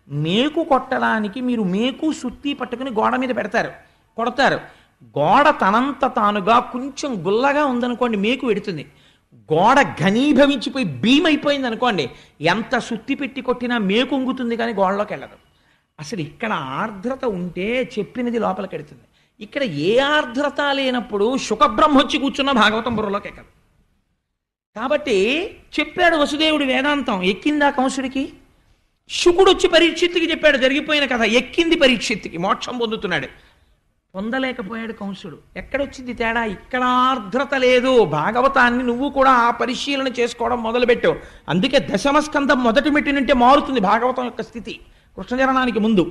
మేకు కొట్టడానికి మీరు మేకు సుత్తి పట్టుకుని గోడ మీద పెడతారు, కొడతారు. గోడ తనంత తానుగా కొంచెం గుల్లగా ఉందనుకోండి, మేకు పెడుతుంది. గోడ ఘనీభవించిపోయి భీమైపోయింది అనుకోండి, ఎంత సుత్తి పెట్టి కొట్టినా మేకు ఉంగుతుంది కానీ గోడలోకి వెళ్ళదు. అసలు ఇక్కడ ఆర్ద్రత ఉంటే చెప్పినది లోపలికి వెడుతుంది. ఇక్కడ ఏ ఆర్ద్రత లేనప్పుడు శుకబ్రహ్మ వచ్చి కూర్చున్న భాగవతం బుర్రలోకి ఎక్కదు. కాబట్టి చెప్పాడు వసుదేవుడు వేదాంతం. ఎక్కిందా కంసుడికి? శుకుడు వచ్చి పరీక్షిత్తుకి చెప్పాడు జరిగిపోయిన కథ. ఎక్కింది పరీక్షిత్తుకి, మోక్షం పొందుతున్నాడు. పొందలేకపోయాడు కంసుడు. ఎక్కడొచ్చింది తేడా? ఇక్కడ ఆర్ద్రత లేదు. భాగవతాన్ని నువ్వు కూడా ఆ పరిశీలన చేసుకోవడం మొదలుపెట్టావు. అందుకే దశమస్కంధం మొదటి మెట్టినంటే మారుతుంది భాగవతం యొక్క స్థితి కృష్ణజననానికి ముందు.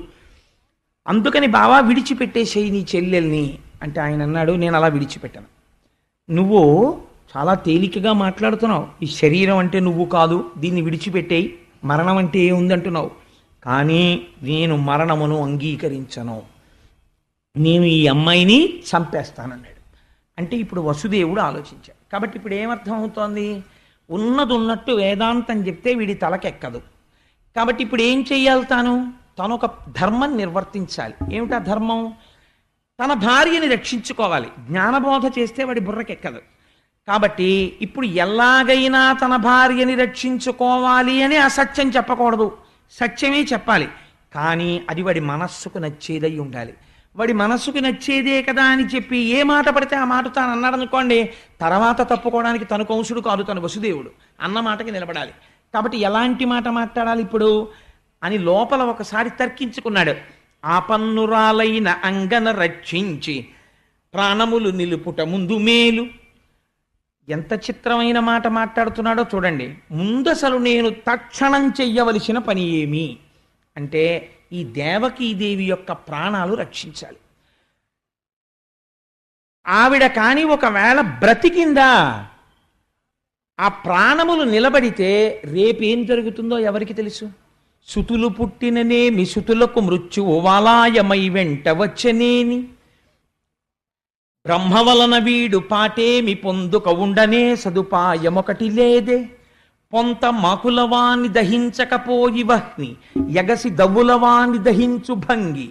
అందుకని బావా విడిచిపెట్టేసేయి నీ చెల్లెల్ని అంటే ఆయన అన్నాడు, నేను అలా విడిచిపెట్టాను. నువ్వు చాలా తేలికగా మాట్లాడుతున్నావు. ఈ శరీరం అంటే నువ్వు కాదు, దీన్ని విడిచిపెట్టేయి, మరణం అంటే ఏముంది అంటున్నావు. కానీ నేను మరణమును అంగీకరించను, నేను ఈ అమ్మాయిని చంపేస్తానన్నాడు. అంటే ఇప్పుడు వసుదేవుడు ఆలోచించాడు. కాబట్టి ఇప్పుడు ఏమర్థం అవుతోంది? ఉన్నది ఉన్నట్టు వేదాంతం చెప్తే వీడి తలకెక్కదు. కాబట్టి ఇప్పుడు ఏం చెయ్యాలి? తను ఒక ధర్మం నిర్వర్తించాలి. ఏమిటా ధర్మం? తన భార్యని రక్షించుకోవాలి. జ్ఞానబోధ చేస్తే వాడి బుర్రకెక్కదు. కాబట్టి ఇప్పుడు ఎలాగైనా తన భార్యని రక్షించుకోవాలి అని అసత్యం చెప్పకూడదు, సత్యమే చెప్పాలి. కానీ అది వాడి మనస్సుకు నచ్చేదై ఉండాలి. వాడి మనస్సుకు నచ్చేదే కదా అని చెప్పి ఏ మాట పడితే ఆ మాట తాను అన్నాడు అనుకోండి, తర్వాత తప్పుకోవడానికి తను కంసుడు కాదు, తను వసుదేవుడు. అన్న మాటకి నిలబడాలి. కాబట్టి ఎలాంటి మాట మాట్లాడాలి ఇప్పుడు అని లోపల ఒకసారి తర్కించుకున్నాడు. ఆపన్నురాలైన అంగన రక్షించి ప్రాణములు నిలుపుట ముందు మేలు. ఎంత చిత్రమైన మాట మాట్లాడుతున్నాడో చూడండి. ముందసలు నేను తక్షణం చెయ్యవలసిన పని ఏమి అంటే ఈ దేవకీదేవి యొక్క ప్రాణాలు రక్షించాలి. ఆవిడ కాని ఒకవేళ బ్రతికిందా, ఆ ప్రాణములు నిలబడితే రేపేం జరుగుతుందో ఎవరికి తెలుసు? సుతులు పుట్టిననేమి సుతులకు మృత్యువు వాలాయమై వెంట వచ్చనేని, బ్రహ్మ వలన వీడు పాటేమి పొందుక ఉండనే సదుపాయమొకటి లేదే, పొంత మాకులవాని దహించకపోయి వహ్ని యగసి దవ్వులవాని దహించు భంగి,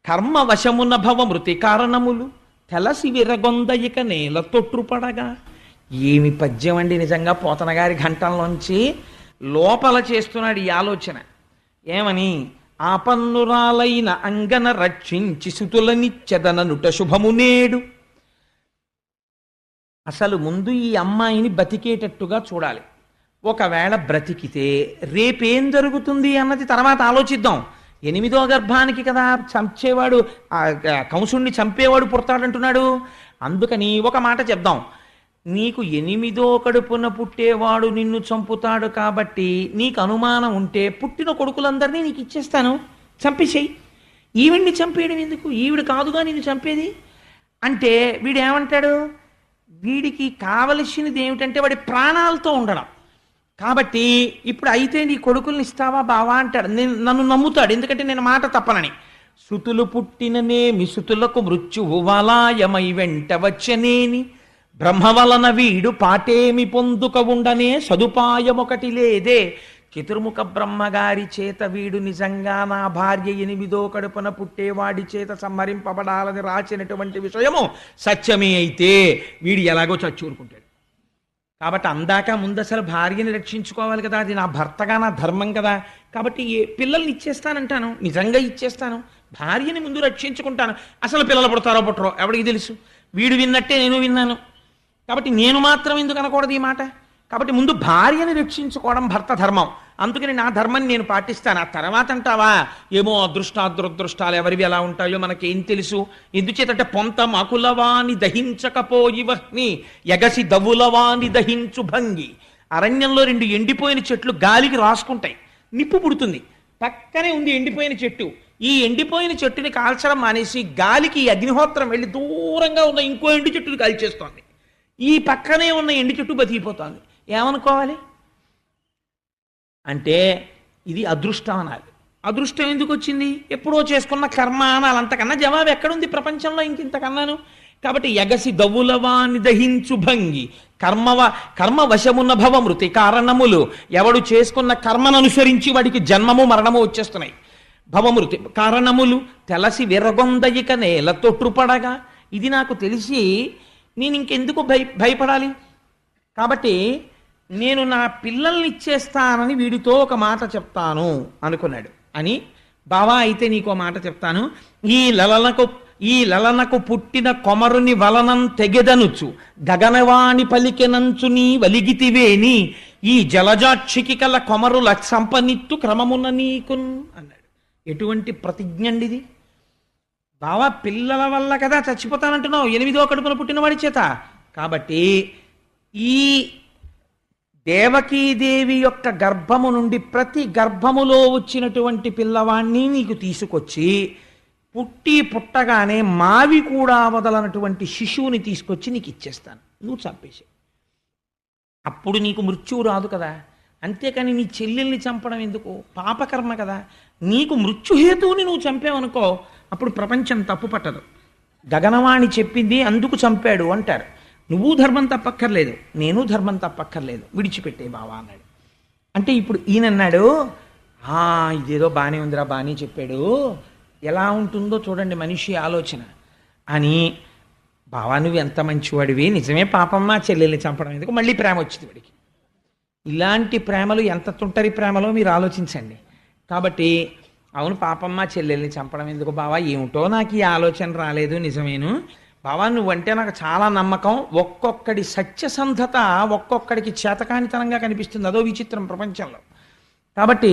కర్మ వశమున భవ మృతి కారణములు తెలసి విరగొందయిక నేల తొట్టుపడగా. ఏమి పద్యం అండి నిజంగా! పోతన గారి ఘంటంలోంచి లోపల చేస్తున్నాడు ఈ ఆలోచన. ఏమని? ఆపన్నురాలైన అంగన రక్షించి సుతులనిచ్చెదననుట శుభము నేడు. అసలు ముందు ఈ అమ్మాయిని బతికేటట్టుగా చూడాలి. ఒకవేళ బ్రతికితే రేపేం జరుగుతుంది అన్నది తర్వాత ఆలోచిద్దాం. 8వ గర్భానికి కదా చంపేవాడు, కంసుణ్ణి చంపేవాడు పుడతాడంటున్నాడు. అందుకని ఒక మాట చెప్దాం. నీకు 8వ కడుపున పుట్టేవాడు నిన్ను చంపుతాడు కాబట్టి నీకు అనుమానం ఉంటే పుట్టిన కొడుకులందరినీ నీకు ఇచ్చేస్తాను, చంపేసేయి. ఈవిడ్ని చంపేయడం ఎందుకు? ఈవిడ కాదుగా నిన్ను చంపేది అంటే వీడేమంటాడు? వీడికి కావలసినది ఏమిటంటే వాడి ప్రాణాలతో ఉండడం. కాబట్టి ఇప్పుడు అయితే నీ కొడుకుల్ని ఇస్తావా బావా అంటాడు. నన్ను నమ్ముతాడు, ఎందుకంటే నేను మాట తప్పనని. సుతులు పుట్టిననేమి సుతులకు మృత్యువు వలాయమై వెంట వచ్చనేని, బ్రహ్మ వలన వీడు పాటేమి పొందుక ఉండనే సదుపాయమొకటి లేదే. చతుర్ముఖ బ్రహ్మగారి చేత వీడు నిజంగా నా భార్య 8వ కడుపున పుట్టేవాడి చేత సంహరింపబడాలని రాసినటువంటి విషయము సత్యమే అయితే వీడు ఎలాగో చచ్చూరుకుంటాడు. కాబట్టి అందాక ముందు అసలు భార్యని రక్షించుకోవాలి కదా, అది నా భర్తగా నా ధర్మం కదా. కాబట్టి పిల్లల్ని ఇచ్చేస్తానంటాను, నిజంగా ఇచ్చేస్తాను, భార్యని ముందు రక్షించుకుంటాను. అసలు పిల్లలు పుడతారో పుట్టరో ఎవరికి తెలుసు, వీడు విన్నట్టే నేను విన్నాను. కాబట్టి నేను మాత్రం ఎందుకు అనకూడదు ఈ మాట. కాబట్టి ముందు భార్యని రక్షించుకోవడం భర్త ధర్మం, అందుకని నా ధర్మాన్ని నేను పాటిస్తాను. ఆ తర్వాత అంటావా ఏమో అదృష్టాదురదృష్టాలు ఎవరివి ఎలా ఉంటాయో మనకేం తెలుసు. ఎందుచేతంటే పొంత మాకులవాని దహించకపోయివహ్ని ఎగసి దవులవాని దహించు భంగి. అరణ్యంలో 2 ఎండిపోయిన చెట్లు గాలికి రాసుకుంటాయి, నిప్పు పుడుతుంది. పక్కనే ఉంది ఎండిపోయిన చెట్టు. ఈ ఎండిపోయిన చెట్టుని కాల్చడం మానేసి గాలికి అగ్నిహోత్రం వెళ్ళి దూరంగా ఉన్న ఇంకో ఎండు చెట్టుని కాల్చేస్తోంది. ఈ పక్కనే ఉన్న ఎండు చెట్టు బతికిపోతోంది. ఏమనుకోవాలి అంటే ఇది అదృష్టం అనాలి. అదృష్టం ఎందుకు వచ్చింది? ఎప్పుడో చేసుకున్న కర్మ అనాలి. అంతకన్నా జవాబు ఎక్కడుంది ప్రపంచంలో ఇంకింతకన్నాను. కాబట్టి ఎగసి దవులవాని దహించు భంగి కర్మ వశమున్న భవమృతి కారణములు. ఎవడు చేసుకున్న కర్మను అనుసరించి వాడికి జన్మము మరణము వచ్చేస్తున్నాయి. భవమృతి కారణములు తెలసి విరగొందయిక నేల తొట్టుపడగా. ఇది నాకు తెలిసి నేను ఇంకెందుకు భయపడాలి. కాబట్టి నేను నా పిల్లల్ని ఇచ్చేస్తానని వీడితో ఒక మాట చెప్తాను అనుకున్నాడు. అని బావా అయితే నీకో మాట చెప్తాను. ఈ లలనకు పుట్టిన కొమరుని వలనం తెగెదనుచు గగనవాణి పలికెనంచు నీ వలిగితివేని, ఈ జలజాక్షికి కల కొమరుల సంపనిత్తు క్రమమున నీకున్ అన్నాడు. ఎటువంటి ప్రతిజ్ఞండిది? బావా పిల్లల వల్ల కదా చచ్చిపోతానంటున్నావు, 8వ కడుపున పుట్టినవాడి చేత. కాబట్టి ఈ దేవకీదేవి యొక్క గర్భము నుండి ప్రతి గర్భములో వచ్చినటువంటి పిల్లవాణ్ణి నీకు తీసుకొచ్చి పుట్టగానే మావి కూడా వదలనటువంటి శిశువుని తీసుకొచ్చి నీకు ఇచ్చేస్తాను, నువ్వు చంపేసి. అప్పుడు నీకు మృత్యువు రాదు కదా. అంతేకాని నీ చెల్లెల్ని చంపడం ఎందుకు? పాపకర్మ కదా. నీకు మృత్యుహేతువుని నువ్వు చంపావనుకో అప్పుడు ప్రపంచం తప్పు పట్టదు. గగనవాణి చెప్పింది అందుకు చంపాడు అంటారు. నువ్వు ధర్మం తప్పక్కర్లేదు, నేను ధర్మం తప్పక్కర్లేదు, విడిచిపెట్టే బావా అన్నాడు. అంటే ఇప్పుడు ఈయనన్నాడు, ఇదేదో బాగానే ఉందిరా, బాగానే చెప్పాడు, ఎలా ఉంటుందో చూడండి మనిషి ఆలోచన అని. బావా నువ్వు ఎంత మంచివాడివి, నిజమే పాపమ్మ చెల్లెల్ని చంపడం ఎందుకు? మళ్ళీ ప్రేమ వచ్చింది వాడికి. ఇలాంటి ప్రేమలు ఎంత తుంటరి ప్రేమలో మీరు ఆలోచించండి. కాబట్టి అవును పాపమ్మ చెల్లెల్ని చంపడం ఎందుకు బావా, ఏమిటో నాకు ఈ ఆలోచన రాలేదు, నిజమేను బావా నువ్వంటే నాకు చాలా నమ్మకం. ఒక్కొక్కడి సత్యసంధత ఒక్కొక్కడికి చేతకానితనంగా కనిపిస్తుంది, అదో విచిత్రం ప్రపంచంలో. కాబట్టి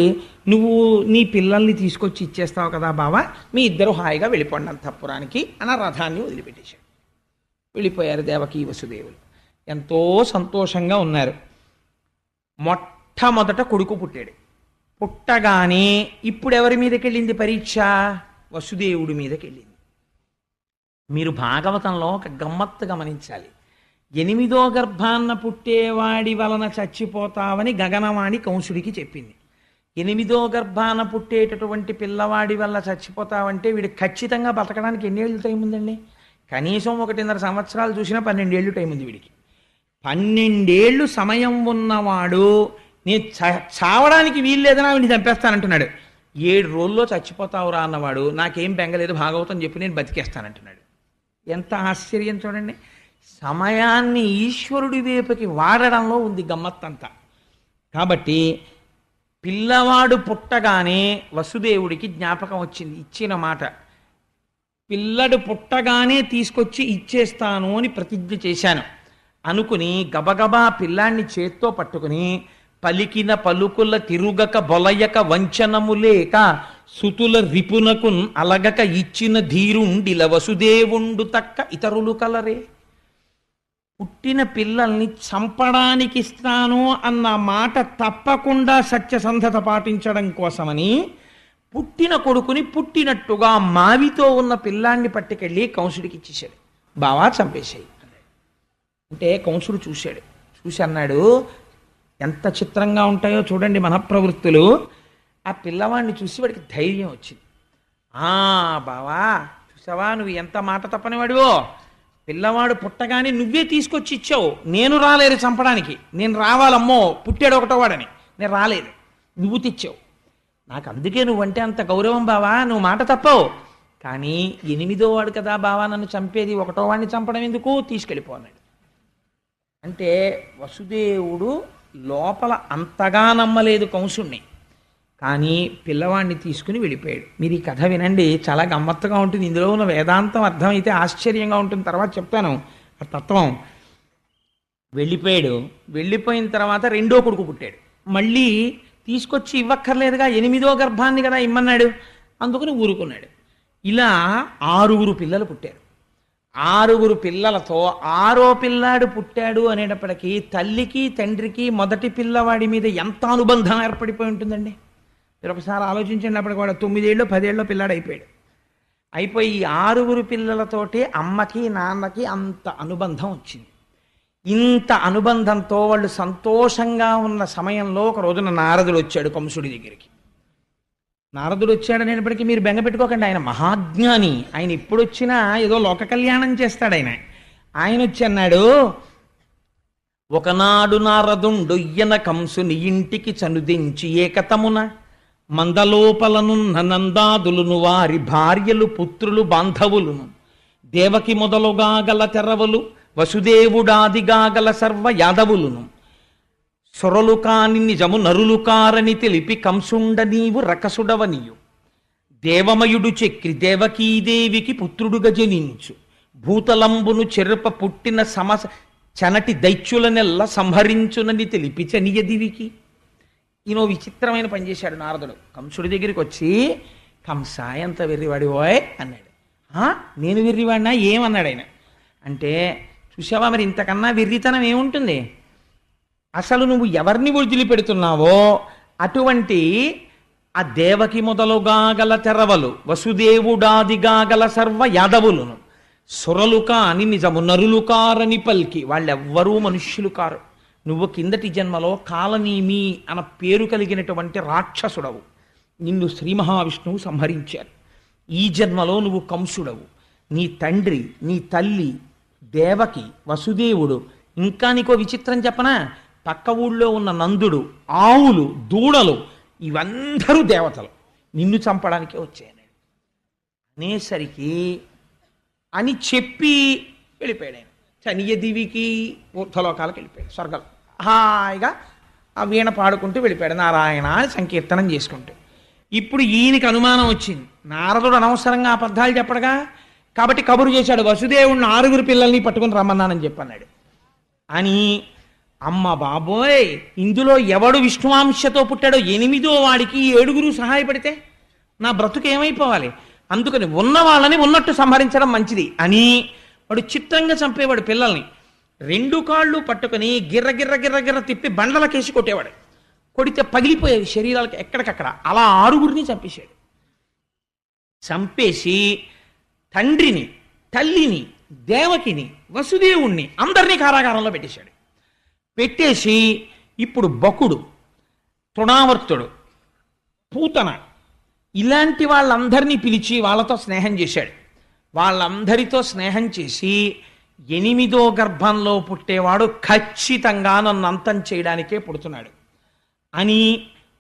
నువ్వు నీ పిల్లల్ని తీసుకొచ్చి ఇచ్చేస్తావు కదా బావా, మీ ఇద్దరు హాయిగా వెళ్ళిపోండి అంతఃపురానికి అని రథాన్ని వదిలిపెట్టేశాడు. వెళ్ళిపోయారు దేవకీ వసుదేవులు. ఎంతో సంతోషంగా ఉన్నారు. మొట్టమొదట కొడుకు పుట్టాడు. పుట్టగానే ఇప్పుడు ఎవరి మీదకి వెళ్ళింది పరీక్ష? వసుదేవుడి మీదకి వెళ్ళింది. మీరు భాగవతంలో ఒక గమ్మత్తు గమనించాలి. 8వ గర్భాన్న పుట్టేవాడి వలన చచ్చిపోతావని గగనవాణి కంసుడికి చెప్పింది. 8వ గర్భాన పుట్టేటటువంటి పిల్లవాడి వల్ల చచ్చిపోతావంటే వీడు ఖచ్చితంగా బతకడానికి ఎన్నేళ్ళు టైం ఉందండి? కనీసం 1.5 సంవత్సరాలు చూసినా 12 ఏళ్ళు టైం ఉంది వీడికి. 12 ఏళ్ళు సమయం ఉన్నవాడు నేను చావడానికి వీలు లేదని వీడిని చంపేస్తానంటున్నాడు. 7 రోజుల్లో చచ్చిపోతావురా అన్నవాడు నాకేం బెంగలేదు భాగవతం చెప్పి నేను బతికేస్తానంటున్నాడు. ఎంత ఆశ్చర్యం చూడండి. సమయాన్ని ఈశ్వరుడి వైపుకి వాడడంలో ఉంది గమ్మత్తంతా. కాబట్టి పిల్లవాడు పుట్టగానే వసుదేవుడికి జ్ఞాపకం వచ్చింది, ఇచ్చిన మాట. పిల్లడు పుట్టగానే తీసుకొచ్చి ఇచ్చేస్తాను అని ప్రతిజ్ఞ చేశాను అనుకుని గబగబా పిల్లాన్ని చేత్తో పట్టుకుని పలికిన పలుకుల తిరుగక బొలయక వంచనము లేక సుతుల రిపునకు అలగక ఇచ్చిన ధీరుండిల వసుదేవుండు తక్క ఇతరులు కలరే. పుట్టిన పిల్లల్ని చంపడానికి ఇస్తాను అన్న మాట తప్పకుండా సత్యసంధత పాటించడం కోసమని పుట్టిన కొడుకుని పుట్టినట్టుగా మావితో ఉన్న పిల్లాన్ని పట్టుకెళ్ళి కంసుడికి ఇచ్చేశాడు. బావా చంపేశాయి అంటే కంసుడు చూశాడు. చూసి అన్నాడు, ఎంత చిత్రంగా ఉంటాయో చూడండి మనఃప్రవృత్తులు. ఆ పిల్లవాడిని చూసి వాడికి ధైర్యం వచ్చింది. బావా చూసావా, నువ్వు ఎంత మాట తప్పనివాడివో, పిల్లవాడు పుట్టగానే నువ్వే తీసుకొచ్చి ఇచ్చావు, నేను రాలేదు చంపడానికి, నేను రావాలమ్మో పుట్టాడు ఒకటో వాడని, నేను రాలేదు, నువ్వు తెచ్చావు, నాకు అందుకే నువ్వంటే అంత గౌరవం బావా, నువ్వు మాట తప్పవు. కానీ 8వ వాడు కదా బావా నన్ను చంపేది, ఒకటో వాడిని చంపడం ఎందుకు, తీసుకెళ్ళిపోన్నాడు. అంటే వసుదేవుడు లోపల అంతగా నమ్మలేదు కంసుణ్ణి, కానీ పిల్లవాడిని తీసుకుని వెళ్ళిపోయాడు. మీరు ఈ కథ వినండి, చాలా గమ్మత్తుగా ఉంటుంది. ఇందులో ఉన్న వేదాంతం అర్థమైతే ఆశ్చర్యంగా ఉంటుంది. తర్వాత చెప్తాను ఆ తత్వం. వెళ్ళిపోయాడు. వెళ్ళిపోయిన తర్వాత రెండో కొడుకు పుట్టాడు. మళ్ళీ తీసుకొచ్చి ఇవ్వక్కర్లేదుగా, 8వ గర్భాన్ని కదా ఇమ్మన్నాడు, అందుకని ఊరుకున్నాడు. ఇలా 6 పిల్లలు పుట్టారు. 6 పిల్లలతో 6వ పిల్లాడు పుట్టాడు అనేటప్పటికీ తల్లికి తండ్రికి మొదటి పిల్లవాడి మీద ఎంత అనుబంధం ఏర్పడిపోయి ఉంటుందండి. మీరు ఒకసారి ఆలోచించండి. అప్పటికి వాడు 9 ఏళ్ళు 10 ఏళ్ళు పిల్లాడు అయిపోయాడు. అయిపోయి ఈ 6 పిల్లలతోటి అమ్మకి నాన్నకి అంత అనుబంధం వచ్చింది. ఇంత అనుబంధంతో వాళ్ళు సంతోషంగా ఉన్న సమయంలో ఒక రోజున నారదుడు వచ్చాడు కంసుడి దగ్గరికి. నారదుడు వచ్చాడు అనేటప్పటికీ మీరు బెంగ పెట్టుకోకండి, ఆయన మహాజ్ఞాని. ఆయన ఎప్పుడు వచ్చినా ఏదో లోక కళ్యాణం చేస్తాడు. ఆయన వచ్చి అన్నాడు, ఒకనాడు నారదుండొయ్యన కంసుని ఇంటికి చనుదించి ఏకతమున మందలోపలనున్న నందాదులును వారి భార్యలు పుత్రులు బాంధవులును దేవకి మొదలుగా గల తెరవలు వసుదేవుడాదిగా గల సర్వ యాదవులును సొరలు కాని నిజము నరులు కారని తెలిపి కంసుండ నీవు రకసుడవనియు దేవమయుడు చక్రి దేవకీదేవికి పుత్రుడుగా జనించు భూతలంబును చెరుప పుట్టిన చనటి దైత్యులనెల్ల సంహరించునని తెలిపి చనియదివికి. ఈయనో విచిత్రమైన పని చేశాడు నారదుడు. కంసుడి దగ్గరికి వచ్చి, కంస ఎంత వెర్రివాడివోయ్ అన్నాడు. నేను వెర్రివాడినా ఏమన్నాడు ఆయన అంటే, చూసావా మరి ఇంతకన్నా వెర్రితనం ఏముంటుంది, అసలు నువ్వు ఎవరిని వదిలిపెడుతున్నావో అటువంటి ఆ దేవకి మొదలుగా గల తెరవలు వసుదేవుడాదిగా గల సర్వ యాదవులను సురలు కాని నిజము నరులు కారని పల్కి, వాళ్ళెవ్వరూ మనుష్యులు కారు. నువ్వు కిందటి జన్మలో కాలనీమి అన్న పేరు కలిగినటువంటి రాక్షసుడవు, నిన్ను శ్రీ మహావిష్ణువు సంహరించారు. ఈ జన్మలో నువ్వు కంసుడవు. నీ తండ్రి నీ తల్లి దేవకి వసుదేవుడు, ఇంకా నీకో విచిత్రం చెప్పనా, పక్క ఊళ్ళో ఉన్న నందుడు, ఆవులు, దూడలు ఇవందరూ దేవతలు, నిన్ను చంపడానికే వచ్చాయని అనేసరికి అని చెప్పి వెళ్ళిపోయాడు ఆయన. చనియ దివికి ఊర్ధలోకాలకు వెళ్ళిపోయాడు, స్వర్గం హాయిగా ఆ వీణ పాడుకుంటూ వెళ్ళిపోయాడు, నారాయణ అని సంకీర్తనం చేసుకుంటూ. ఇప్పుడు ఈయనకి అనుమానం వచ్చింది, నారదుడు అనవసరంగా అబద్ధాలు చెప్పడగా, కాబట్టి కబురు చేశాడు, వసుదేవుడిని 6 పిల్లల్ని పట్టుకుని రమ్మన్నానని చెప్పన్నాడు అని. అమ్మ బాబోయ్, ఇందులో ఎవడు విష్ణువాంశతో పుట్టాడో 8వ వాడికి 7 సహాయపడితే నా బ్రతుకు ఏమైపోవాలి, అందుకని ఉన్న వాళ్ళని ఉన్నట్టు సంహరించడం మంచిది అని వాడు చిత్రంగా చంపేవాడు పిల్లల్ని. 2 కాళ్ళు పట్టుకుని గిర్ర గిర్ర గిర్ర గిర్ర తిప్పి బండలకేసి కొట్టేవాడు. కొడితే పగిలిపోయేవి శరీరాలకి ఎక్కడికక్కడ. అలా 6 చంపేశాడు. చంపేసి తండ్రిని, తల్లిని, దేవకిని, వసుదేవుణ్ణి అందరినీ కారాగారంలో పెట్టేశాడు. పెట్టేసి ఇప్పుడు బకుడు, తృణావర్తుడు, పూతన ఇలాంటి వాళ్ళందరినీ పిలిచి వాళ్ళతో స్నేహం చేశాడు. వాళ్ళందరితో స్నేహం చేసి 8వ గర్భంలో పుట్టేవాడు ఖచ్చితంగా నన్ను అంతం చేయడానికే పుడుతున్నాడు అని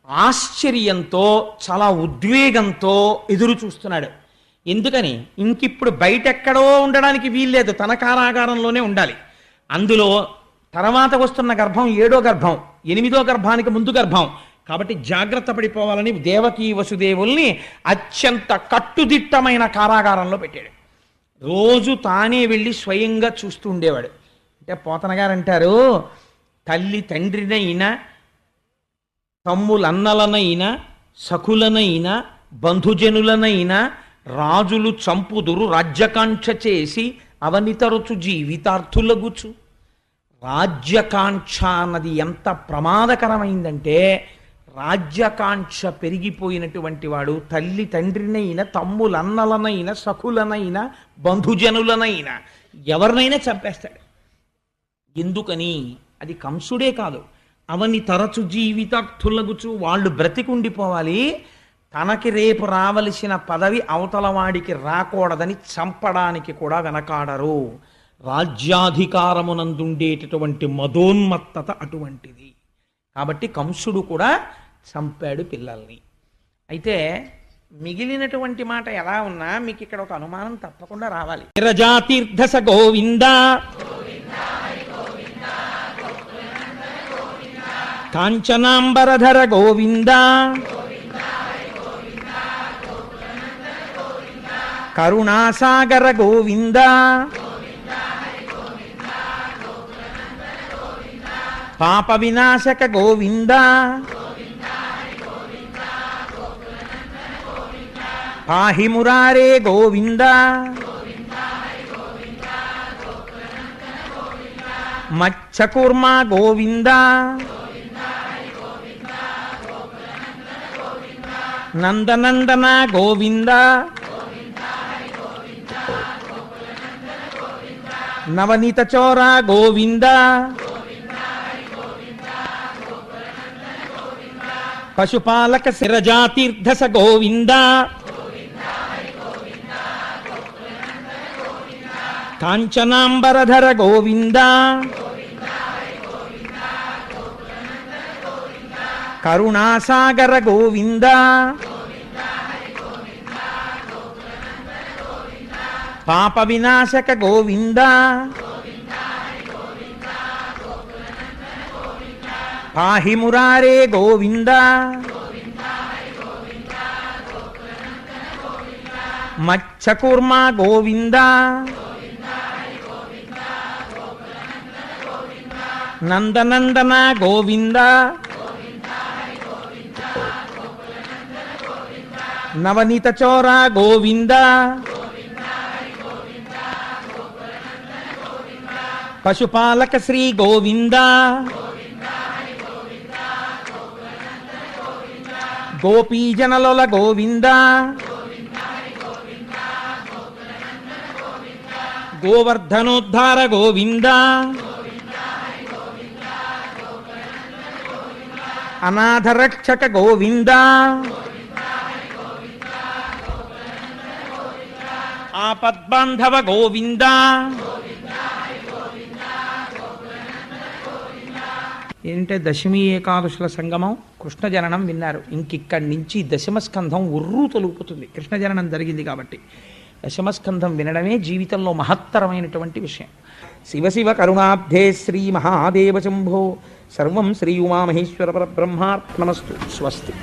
ఆశ్చర్యంతో చాలా ఉద్వేగంతో ఎదురు చూస్తున్నాడు. ఎందుకని, ఇంకిప్పుడు బయటెక్కడో ఉండడానికి వీల్లేదు, తన కారాగారంలోనే ఉండాలి. అందులో తర్వాత వస్తున్న గర్భం 7వ గర్భం, 8వ గర్భానికి ముందు గర్భం కాబట్టి జాగ్రత్త పడిపోవాలని దేవకీ వసుదేవుల్ని అత్యంత కట్టుదిట్టమైన కారాగారంలో పెట్టాడు. రోజు తానే వెళ్ళి స్వయంగా చూస్తూ ఉండేవాడు. అంటే పోతన గారు అంటారు, తల్లి తండ్రినైనా, తమ్ములన్నలనైనా, సఖులనైనా, బంధుజనులనైనా రాజులు చంపుదురు రాజ్యకాంక్ష చేసి అవనితరుచు జీవితార్థులగుచు. రాజ్యకాంక్ష అన్నది ఎంత ప్రమాదకరమైందంటే, రాజ్యకాంక్ష పెరిగిపోయినటువంటి వాడు తల్లి తండ్రినైనా, తమ్ములన్నలనైనా, సఖులనైనా, బంధుజనులనైనా ఎవరినైనా చంపేస్తాడు. ఎందుకని, అది కంసుడే కాదు, అవని తరచు జీవితార్థులగుచు వాళ్ళు బ్రతికుండిపోవాలి, తనకి రేపు రావలసిన పదవి అవతల వాడికి రాకూడదని చంపడానికి కూడా వెనకాడరు. రాజ్యాధికారమునందుండేటటువంటి మదోన్మత్తత అటువంటిది. కాబట్టి కంసుడు కూడా చంపాడు పిల్లల్ని. అయితే మిగిలినటువంటి మాట ఎలా ఉన్నా మీకు ఇక్కడ ఒక అనుమానం తప్పకుండా రావాలి. రజాతీర్థస గోవింద కాంచనాంబరధర గోవింద కరుణాసాగర గోవింద పాప వినాశక గోవింద పాహి మురారే గోవింద మత్స్యకూర్మ గోవింద నందనందన గోవింద నవనీత చోర గోవింద పశుపాలక శిరజాతీర్థస గోవింద కాంచనాంబరధర గోవింద కరుణాసాగర గోవింద పాప వినాశక గోవింద పాహి మురారే గోవింద మత్స్యకూర్మ గోవింద నందనందన గోవింద నవనీత చోర గోవింద పశుపాలక శ్రీ గోవింద గోపీజనలొల గోవింద గోవర్ధనోద్ధార గోవింద అనాథరక్షక గోవింద ఆపద్బాంధవ గోవింద ఏంటంటే దశమి ఏకాదశుల సంగమం కృష్ణ జననం విన్నారు. ఇంకిక్కడి నుంచి దశమ స్కంధం ఉర్రూ తొలుపుతుంది. కృష్ణ జననం జరిగింది కాబట్టి దశమ స్కంధం వినడమే జీవితంలో మహత్తరమైనటువంటి విషయం. శివ శివ కరుణాబ్ధే శ్రీ మహాదేవ శంభో సర్వం శ్రీ ఉమామహేశ్వర పరబ్రహ్మార్పణమస్తు. స్వస్తి.